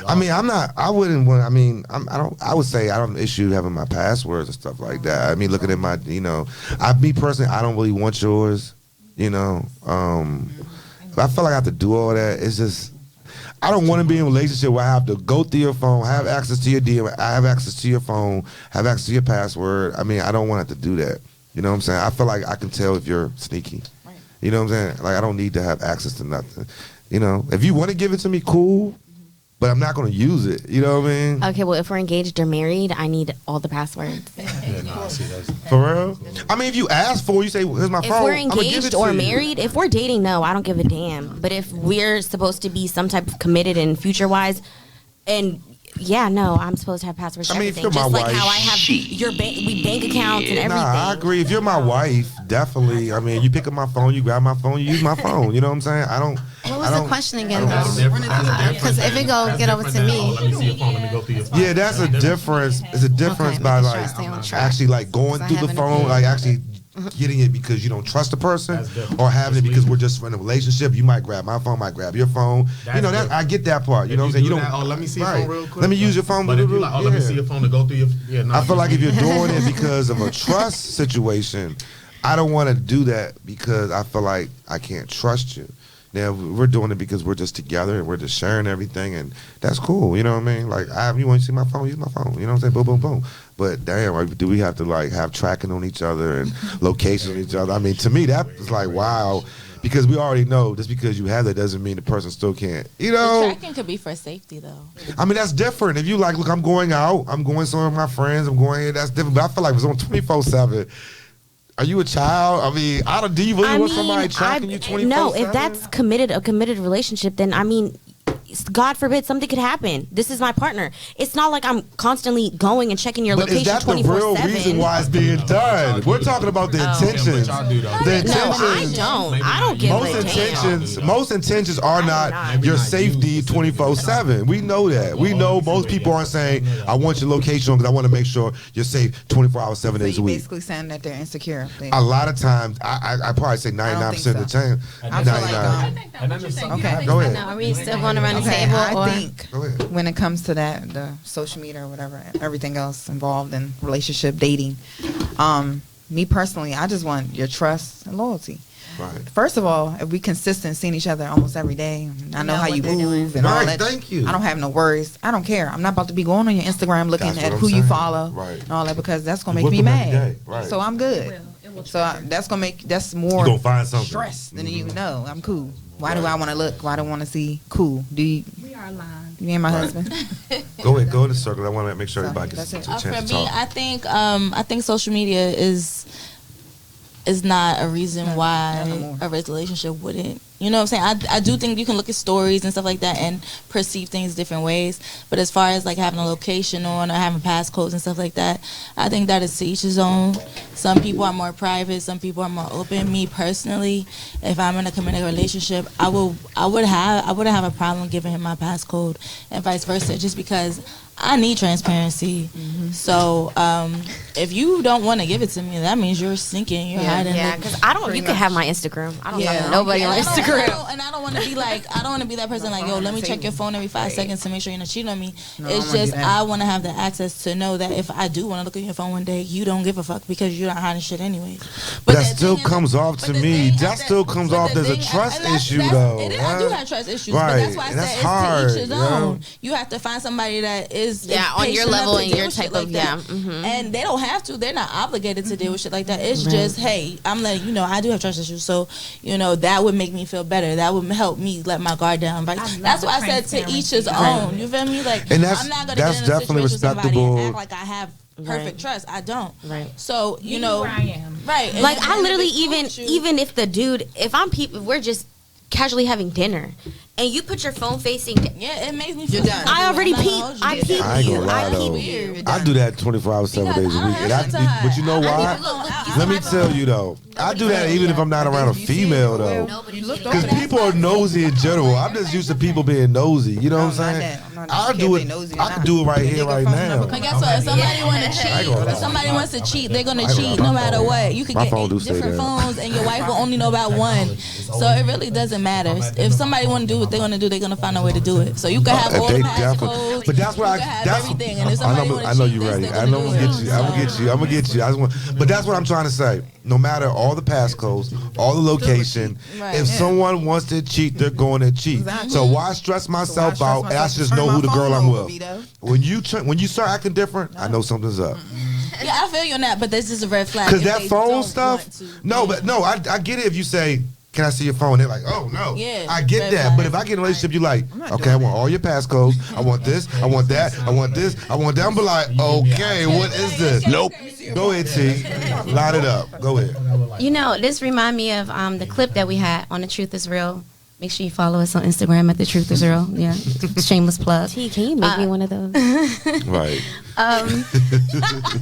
I mean, I wouldn't want. I mean, I would say I don't issue having my passwords and stuff like that. I mean, looking at my, me personally, I don't really want yours. I feel like I have to do all that. It's just, I don't want to be in a relationship where I have to go through your phone, have access to your DM, I have access to your phone, have access to your password. I mean, I don't want to have to do that. You know what I'm saying? I feel like I can tell if you're sneaky. Right. You know what I'm saying? Like, I don't need to have access to nothing. If you want to give it to me, cool. But I'm not going to use it. You know what I mean? Okay, well, if we're engaged or married, I need all the passwords. For real? I mean, if you ask for it, you say, here's my phone. If we're engaged or married, if we're dating, no, I don't give a damn. But if we're supposed to be some type of committed and future-wise, and yeah, no, I'm supposed to have passwords for everything. If you're just my like wife, how I have your bank accounts and everything. Nah, I agree. If you're my wife, definitely. I mean, you pick up my phone, you grab my phone, you use my phone. You know what I'm saying? What was the question again, though? Because if it get over to me. Let me see your phone. Let me go through your phone. Yeah, that's a difference. It's a difference by like actually like going through the phone, like actually getting it because you don't trust the person, or having it because we're just in a relationship. You might grab my phone, might grab your phone. That I get that part. You know what I'm saying? You don't. Let me see your phone real quick. Let me use your phone. But if you let me see your phone to go through your. Yeah, no, I feel like if you're doing it because of a trust situation, I don't want to do that because I feel like I can't trust you. Now we're doing it because we're just together and we're just sharing everything, and that's cool. You know what I mean? Like, you want to see my phone? Use my phone. You know what I'm saying? Boom, boom, boom. But damn, like, do we have to like have tracking on each other and location on each other? I mean, to me, that is like wow, because we already know just because you have that doesn't mean the person still can't. The tracking could be for safety, though. I mean, that's different. If you like, look, I'm going out, I'm going somewhere with my friends, I'm going here. That's different. But I feel like if it's on 24/7. Are you a child? I mean, do you really want somebody tracking you 24/7? No, if that's a committed relationship, then I mean, God forbid something could happen. This is my partner. It's not like I'm constantly going and checking your location 24/7. Is that the real reason why it's being done? We're talking about the intentions. No, I don't. I don't give a damn. Most intentions are not your safety 24/7. We know that. We know most people aren't saying, I want your location because I want to make sure you're safe 24 hours, 7 days a week. Basically saying that they're insecure. A lot of times, I probably say 99% of the time. 99. Okay. Go ahead. Are we still going around the table? I think when it comes to that, the social media or whatever, everything else involved in relationship, dating, me personally, I just want your trust and loyalty. Right. First of all, if we consistent seeing each other almost every day, I know how you move and all that. Thank you. I don't have no worries. I don't care. I'm not about to be going on your Instagram looking at who you follow and all that because that's gonna make me mad. Right. So I'm good. That's more stress than you know. I'm cool. Why do I want to look? Why do I want to see? Cool. We are aligned. You and my husband. Go ahead. Go in the circle. I want to make sure everybody gets a chance to talk. For me, I think social media is not a reason why a relationship wouldn't. You know what I'm saying? I do think you can look at stories and stuff like that and perceive things different ways. But as far as like having a location on or having passcodes and stuff like that, I think that is to each his own. Some people are more private. Some people are more open. Me personally, if I'm in a committed relationship, I wouldn't have a problem giving him my passcode and vice versa. Just because I need transparency. So if you don't want to give it to me, that means you're sinking. You're hiding. Yeah, because I don't. You can have my Instagram. I don't know nobody on Instagram. And I don't want to be like, I don't want to be that person like, yo, let me check your phone every 5 seconds to make sure you're not cheating on me. It's just I want to have the access to know that if I do want to look at your phone one day, you don't give a fuck because you're not hiding shit anyway. But that still comes off to me. That still comes off as a trust issue, though. I do have trust issues, but that's why I said it's to each his own. You have to find somebody that is on your level and your type of and they don't have to. They're not obligated to deal with shit like that. It's just, hey, I'm letting you know I do have trust issues, so that would make me feel better. That would help me let my guard down. Like, that's why I said to each his own. You feel me? Like, and I'm not gonna get in a situation with somebody and act like I have perfect trust. I don't. So where I am. Like, I literally even if the dude, if we're just casually having dinner and you put your phone facing, it makes me feel done. I already peep. I peep you. I peep you. I do that 24 hours, 7 days a week. But you know why? Let me tell you though. I do that even if I'm not around a female though, because people are nosy in general. I'm just used to people being nosy. You know what I'm saying? I'll do it. I can do it right here, right now. But guess what? If somebody want to cheat, if somebody wants to cheat, they're gonna cheat no matter what. You could get 8 different phones, and your wife will only know about one. So it really doesn't matter. If somebody want to do what they want to do, they're gonna find a way to do it. So you can have all the passcodes. But that's what everything. And if somebody I know you're ready. I know I'm gonna get you. But that's what I'm trying to say. No matter all the passcodes, all the location, if someone wants to cheat, they're going to cheat. So why stress myself out? And I should just know who the girl I'm with. When you start acting different, I know something's up. Yeah, I feel you on that, but this is a red flag. Because that phone stuff, I get it if you say, can I see your phone? They're like, oh, no. Yeah, I get that. But if I get in a relationship, you're like, okay, I want all your passcodes. I want this. I want that. I want this. I want that. I'm like, okay, what is this? Nope. Go ahead, T. Line it up. Go ahead. This remind me of the clip that we had on The Truth Is Real. Make sure you follow us on Instagram at The Truth Is Real. Yeah, shameless plug. T, can you make me one of those? Right.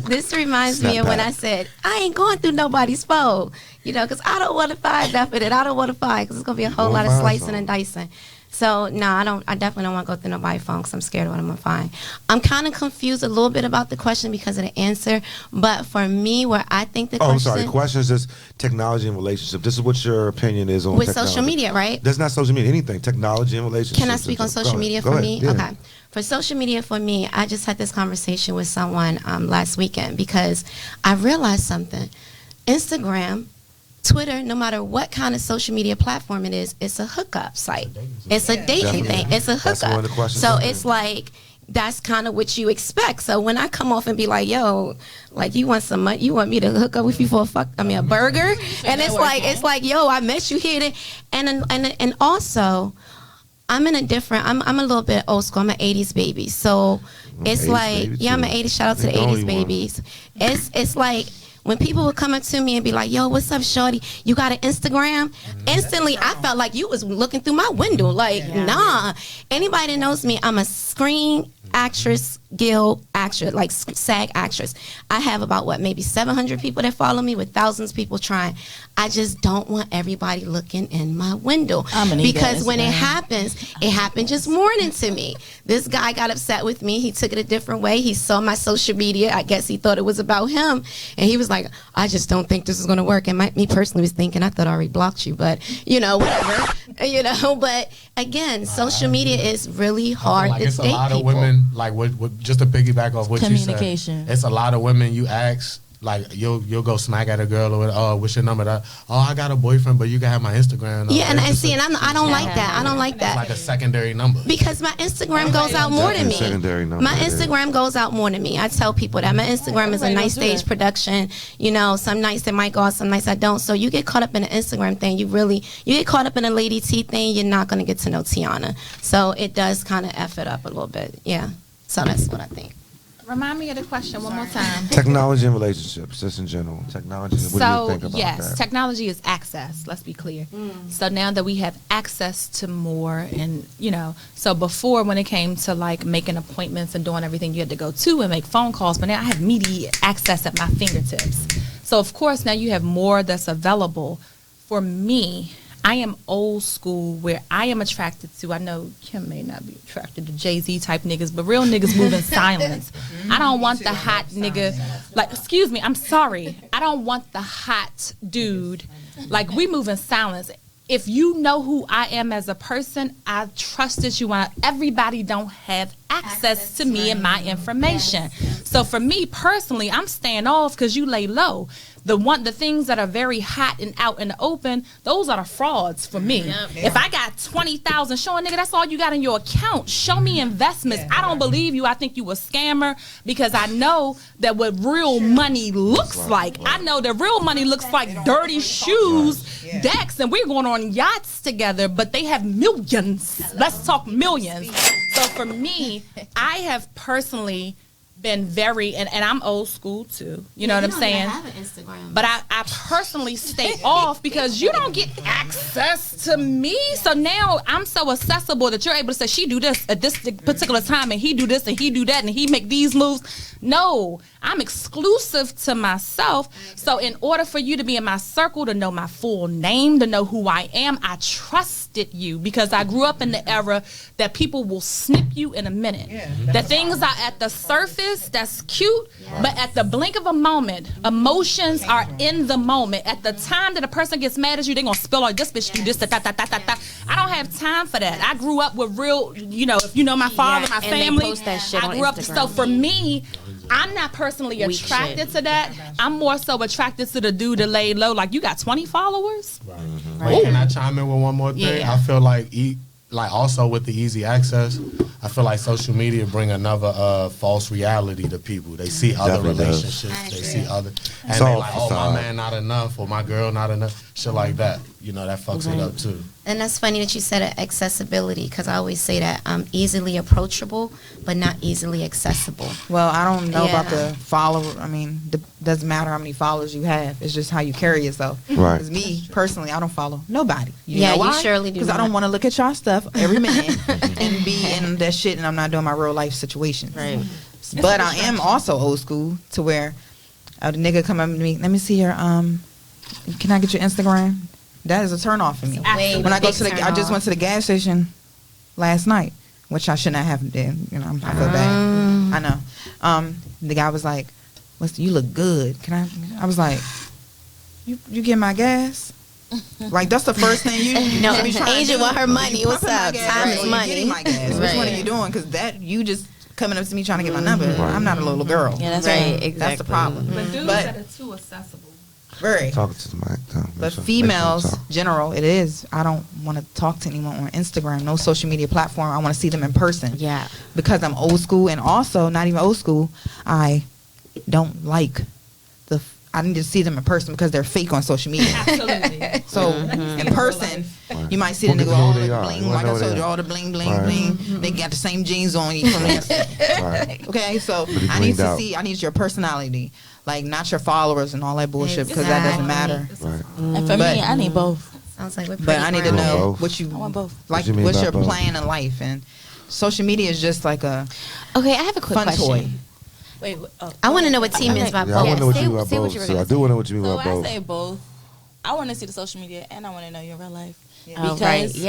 This reminds me of when I said, I ain't going through nobody's phone. Because I don't want to find nothing that I don't want to find because it's going to be a whole lot of slicing and dicing. So, no, I definitely don't want to go through nobody's phone because I'm scared of what I'm going to find. I'm kind of confused a little bit about the question because of the answer. But for me, where I think the question... I'm sorry. The question is just technology and relationship. This is what your opinion is on with technology. Social media, right? That's not social media. Anything. Technology and relationships. Can I speak on social media for me? Yeah. Okay. For social media for me, I just had this conversation with someone last weekend because I realized something. Instagram... Twitter, no matter what kind of social media platform it is, it's a hookup site. It's a dating thing. It's a hookup. So it's like that's kind of what you expect. So when I come off and be like, yo, like you want some money, you want me to hook up with you for a burger, and it's like, yo, I met you here, and also. I'm in a different. I'm a little bit old school. I'm an '80s baby, so it's like, I'm an '80s. Shout out to the '80s babies. It's like. When people would come up to me and be like, yo, what's up, shorty? You got an Instagram? Instantly, I felt like you was looking through my window. Like, nah. Anybody that knows me, I'm a Screen Actress Guild actress, like SAG actress. I have about, maybe 700 people that follow me with thousands of people trying. I just don't want everybody looking in my window. Because when it happened just morning to me. This guy got upset with me. He took it a different way. He saw my social media. I guess he thought it was about him. And he was like, I just don't think this is going to work. And me personally was thinking, I thought I already blocked you. But, whatever. But again, social media is really hard to date people. It's a lot of women, like, just to piggyback off what you said. Communication. It's a lot of women you ask, like, you'll go smack at a girl or, what's your number? I got a boyfriend, but you can have my Instagram. Yeah, and I don't like that. I don't like that. It's like a secondary number. Because my Instagram goes out more than me. Secondary number. My Instagram goes out more than me. I tell people that my Instagram is a nice stage production. Some nights it might go out, some nights I don't. So you get caught up in the Instagram thing. You get caught up in a Lady T thing, you're not going to get to know Tiana. So it does kind of F it up a little bit. Yeah. So that's what I think. Remind me of the question one more time. Technology and relationships, just in general. Technology. What do you think about that? Technology is access. Let's be clear. So now that we have access to more, and so before when it came to like making appointments and doing everything, you had to go to and make phone calls. But now I have immediate access at my fingertips. So of course now you have more that's available. For me, I am old school where I am attracted to, I know Kim may not be attracted to Jay-Z type niggas, but real niggas move in silence. I don't want the hot nigga, like, excuse me, I'm sorry. I don't want the hot dude. Like, we move in silence. If you know who I am as a person, I trusted you. Everybody don't have access to me and my information. So for me personally, I'm staying off because you lay low. The things that are very hot and out in the open, those are the frauds for me. If I got 20,000, show a nigga that's all you got in your account. Show me investments. I don't believe you. I think you a scammer because I know that what real money looks like. I know that real money looks like dirty shoes, decks, and we're going on yachts together, but they have millions. Let's talk millions. So for me, I have personally been very, and I'm old school too. You know what I'm saying? Have an Instagram. But I personally stay off because you don't get access to me. So now I'm so accessible that you're able to say she do this at this particular time and he do this and he do that and he make these moves. No, I'm exclusive to myself. So in order for you to be in my circle, to know my full name, to know who I am, I trusted you because I grew up in the era that people will snip you in a minute. That things are at the surface, that's cute, but at the blink of a moment, emotions are in the moment. At the time that a person gets mad at you, they're going to spill like this bitch do this, that. I don't have time for that. I grew up with real, you know, if you know my father, my family, I grew up. So for me, I'm not personally attracted to that. I'm more so attracted to the dude that laid low. Like, you got 20 followers? Right. Can I chime in with one more thing? I feel like also with the easy access, I feel like social media bring another false reality to people. They see other relationships. They see other, and they're like, oh, my man not enough or my girl not enough. Shit like that. You know, that fucks it up too. And that's funny that you said accessibility, because I always say that I'm easily approachable, but not easily accessible. Well, I don't know about the follower. I mean, it doesn't matter how many followers you have. It's just how you carry yourself. Right. Because me, personally, I don't follow nobody. You know why? You surely do. Because I don't want to look at y'all stuff every minute and be in that shit, and I'm not doing my real life situation. Right. But I am also old school to where the nigga come up to me, let me see your, can I get your Instagram? That is a turn off for me. When I go to I just went to the gas station last night, which I should not have did. You know, I feel bad. I know. The guy was like, you look good. Can I was like, you get my gas? Like, that's the first thing you no, be trying Angel to do. want her money. What's up? Time is money. Getting my gas. Which one are you doing? Because that you just coming up to me trying to get my number. I'm not a little girl. Yeah, that's right. Exactly. That's the problem. But dudes that are too accessible. Very. Talking to the mic, though. But females, general, it is. I don't want to talk to anyone on Instagram, no social media platform. I want to see them in person. Yeah. Because I'm old school, and also not even old school. I don't like I need to see them in person because they're fake on social media. Absolutely. So in person, you might see the nigga all the bling, like I told you, all the bling, bling, bling. They got the same jeans on you from the Okay, so I need to see. I need your personality. Like, not your followers and all that bullshit, because that doesn't matter. Right. And for me, I need both. Sounds like we're but I need to know what you I want both. Like, what's your plan in life? And social media is just like a okay. I have a quick question. Toy. Wait, I want to know what team is by both. I want to know what you mean by both. So I do want to know what you mean by both. I say both. I want to see the social media, and I want to know your real life. Because,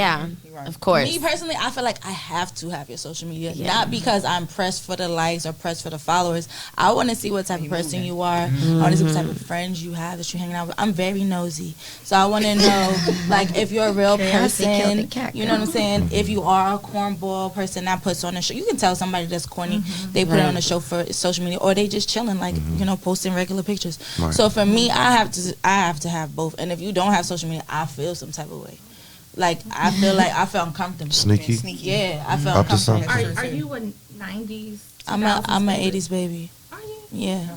of course. Me personally, I feel like I have to have your social media. Not because I'm pressed for the likes or pressed for the followers. I want to see what type of person you are. I want to see what type of friends you have that you're hanging out with. I'm very nosy. So I want to know, like, if you're a real person, you know what I'm saying? If you are a cornball person that puts on a show, you can tell somebody that's corny, they put it on a show for social media, or they just chilling, like, you know, posting regular pictures. Right. So for me, I have to have both. And if you don't have social media, I feel some type of way. Like, I feel uncomfortable. Sneaky? Yeah, I feel uncomfortable. Are you a 90s? I'm an 80s baby. Are you? Yeah.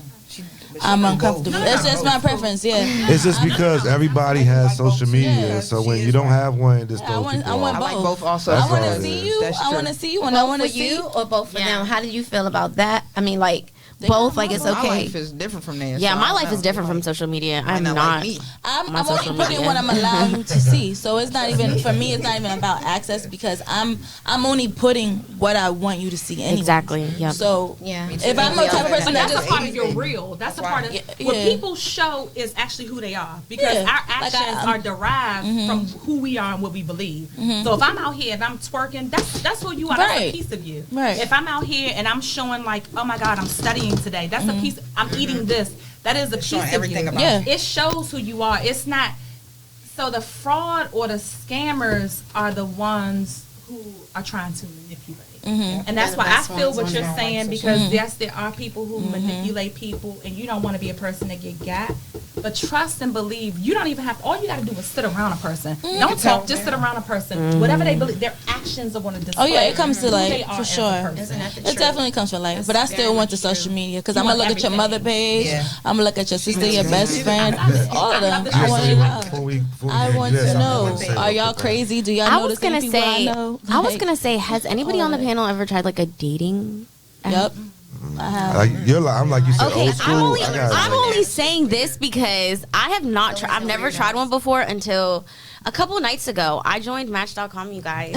I'm uncomfortable. It's just my preference, It's just because everybody has social media, so when you don't have one, this I want both. I like both also. I want to see you. I want to see you, and I want to see you or both for them. How do you feel about that? I mean, like, both? Like it's okay. My life is different from theirs. Yeah, my life is different from social media. I'm not. I'm only putting what I'm allowing you to see. So it's not even for me. It's not even about access because I'm only putting what I want you to see. Anyway. Exactly. Yeah. So if I'm the type of person that's a part of your real. That's a part of what people show is actually who they are because our actions are derived from who we are and what we believe. So if I'm out here and I'm twerking, that's who you are. That's a piece of you. Right. If I'm out here and I'm showing like, oh my God, I'm studying today. That's a piece. I'm eating this. That is a piece of everything you. It shows who you are. It's not. So the fraud or the scammers are the ones who are trying to manipulate. And that's why I feel what you're saying because yes, there are people who manipulate people and you don't want to be a person that get got. But trust and believe. You don't even have. All you got to do is sit around a person. Don't talk. Just sit around a person. Whatever they believe, their actions are going to display. Oh yeah, it comes to life for sure. It definitely comes to life. But I still want the social media because I'm gonna look at your mother page. I'm gonna look at your sister, your best friend, all of them. I want to know. I want to know. Are y'all crazy? Do y'all know the same people I know? I was gonna say, has anybody on the panel ever tried like a dating app? Yep. I'm like you said, okay, old school. I'm only saying this because I have not. I've never tried one before until a couple nights ago. I joined Match.com, you guys.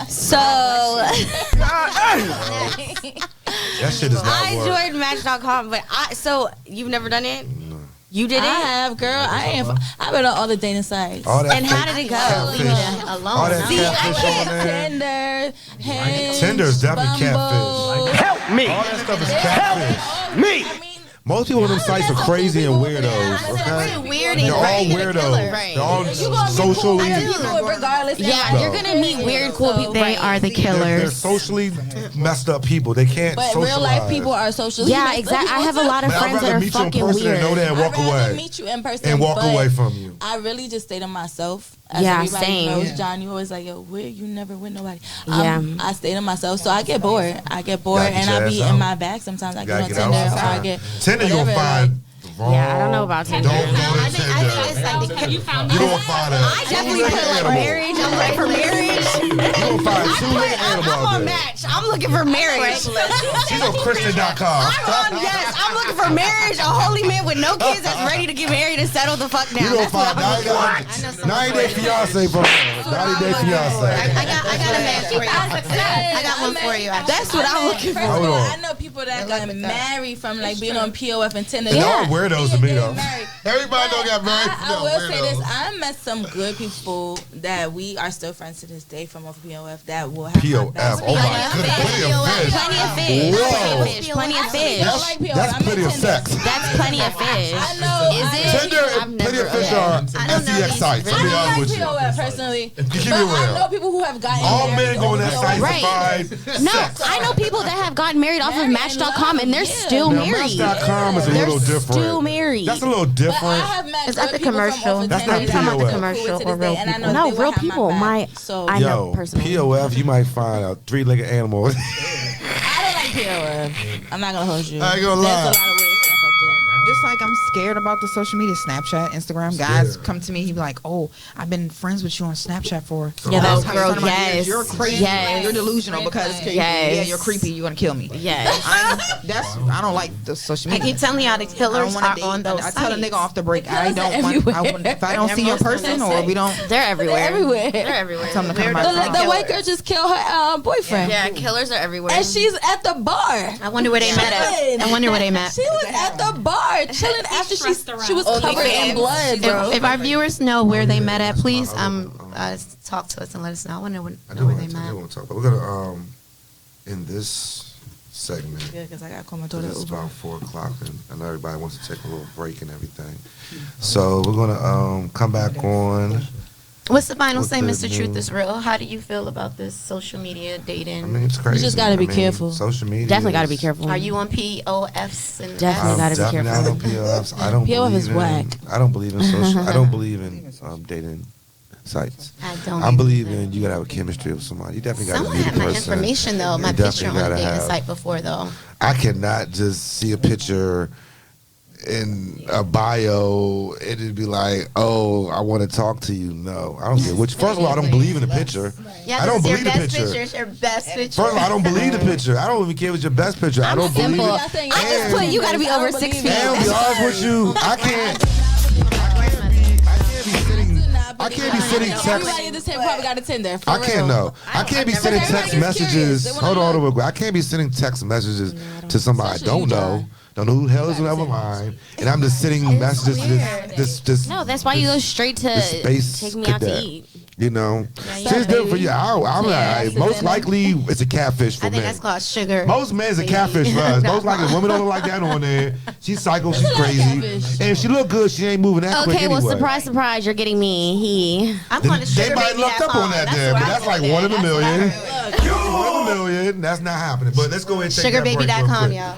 So that shit is not. I joined Match.com, but so you've never done it. You did it? I have, girl. I've been on all the dating sites. And how did it go? All that catfish on there. Tinder, Tinder is definitely catfish. Help me. All that stuff is catfish. Help me. Most people on them sites are crazy and weirdos. Okay? They're all weirdos. They're all socially. Regardless. Yeah, you're gonna meet weird, cool people. They are the killers. They're socially messed up people. They can't. But socialize. real life people are socially. Yeah, exactly. I have a lot of friends that are fucking weird. Know that and walk away. Meet you in person and walk away from you. I really just stay to myself. Same. Knows John, you always like, yo, you never with nobody. I stay to myself, so I get bored. And I be in my bag sometimes. I get on Tinder or I get Tinder. You gonna find. Yeah, I don't know about Tinder. I think it's like you don't find I definitely put like marriage. I'm looking for marriage. You don't find I'm on Match. I'm looking for marriage. She's on Christian.com. I'm looking for marriage. A holy man with no kids that's ready to get married and settle the fuck down. You don't find 90-day fiance from 90-day fiance. I got a match for you. I got one for you. That's what I'm looking for. I know people that got married from like being on POF and Tinder. Weirdos to me though. Everybody don't got married. I will say this: I met some good people that we are still friends to this day from off POF that will have POF. Oh my goodness, plenty of fish. Plenty of fish. That's plenty of sex. That's plenty of fish. I know. Is it? Tinder and plenty of fish are SEX sites. I'll be honest with you. POF personally, keep it real. I know people who have gotten all men go on that site to find No, I know people that have gotten married off of Match.com and they're still married. Match.com is a little different. Still married. That's a little different. Is that the commercial? That's not POF. Commercial or real people? No, real people. I know personally. POF, you might find a three-legged animal. I don't like POF. I'm not gonna hold you. I ain't gonna lie. There's a lot of weird stuff up there. Just like I'm scared about the social media, Snapchat, Instagram. Guys come to me, he be like, "Oh, I've been friends with you on Snapchat for that's girl. Yes, you're crazy. Yes. You're delusional because you're creepy. You're gonna kill me. Yes, I don't like the social media. I keep telling y'all the killers are on those I sites. tell a nigga off the break, I don't want. If I don't see your person or we don't, they're everywhere. They're everywhere. Tell them to come out. The white girl just killed her boyfriend. Yeah, killers are everywhere. And she's at the bar. I wonder where they met at. I wonder where they met. She was at the bar chilling after she was covered in blood, bro. If our viewers know where they met at, please talk to us and let us know. I wonder where they met. I want to talk about. We're gonna in this segment. Yeah, because I got to call my daughter. It's about 4:00, and I know everybody wants to take a little break and everything. So we're gonna come back on. What's the final say, Mr. Truth is Real? How do you feel about this social media dating? I mean, it's crazy. You just got to be careful. Social media. Definitely got to be careful. Are you on POFs? And Definitely got to be careful. I'm definitely not on POFs. I don't POF believe is whack. I don't believe in social. I don't believe in dating sites. I believe in you gotta have a chemistry with somebody. You definitely gotta Someone meet a had my person. information though, my picture on the dating site before though. I cannot just see a picture in a bio, it'd be like, "Oh, I want to talk to you." No, I don't care. Which, first of all, I don't believe in the picture. Yeah, I don't believe the picture. picture. It's your best picture. First of all, I don't believe the picture. I don't even care if it's your best picture. I don't believe it. I just put you got to be over 6 feet. And to be honest with you, I can't be sitting text. Everybody in this table probably got a Tinder. I can't know. I can't be sending text messages. Hold on, I can't be sending text messages to somebody I don't know. Don't know who the hell is whatever mine, and I'm just sending messages to this. No, that's why you go straight to take me out to eat. You know, it's different for you. Most likely it's a catfish for men. I think that's called sugar. Most men is a catfish for us. Most likely women don't look like that on there. She's psycho, she's crazy, and if she look good, she ain't moving that quick anyway. Okay, well, surprise, surprise, you're getting me. I'm going to sugar baby. They might look up on that there, but that's like 1 in a million. 1 in a million. That's not happening. But let's go ahead and take that break real quick. Sugarbaby.com, y'all.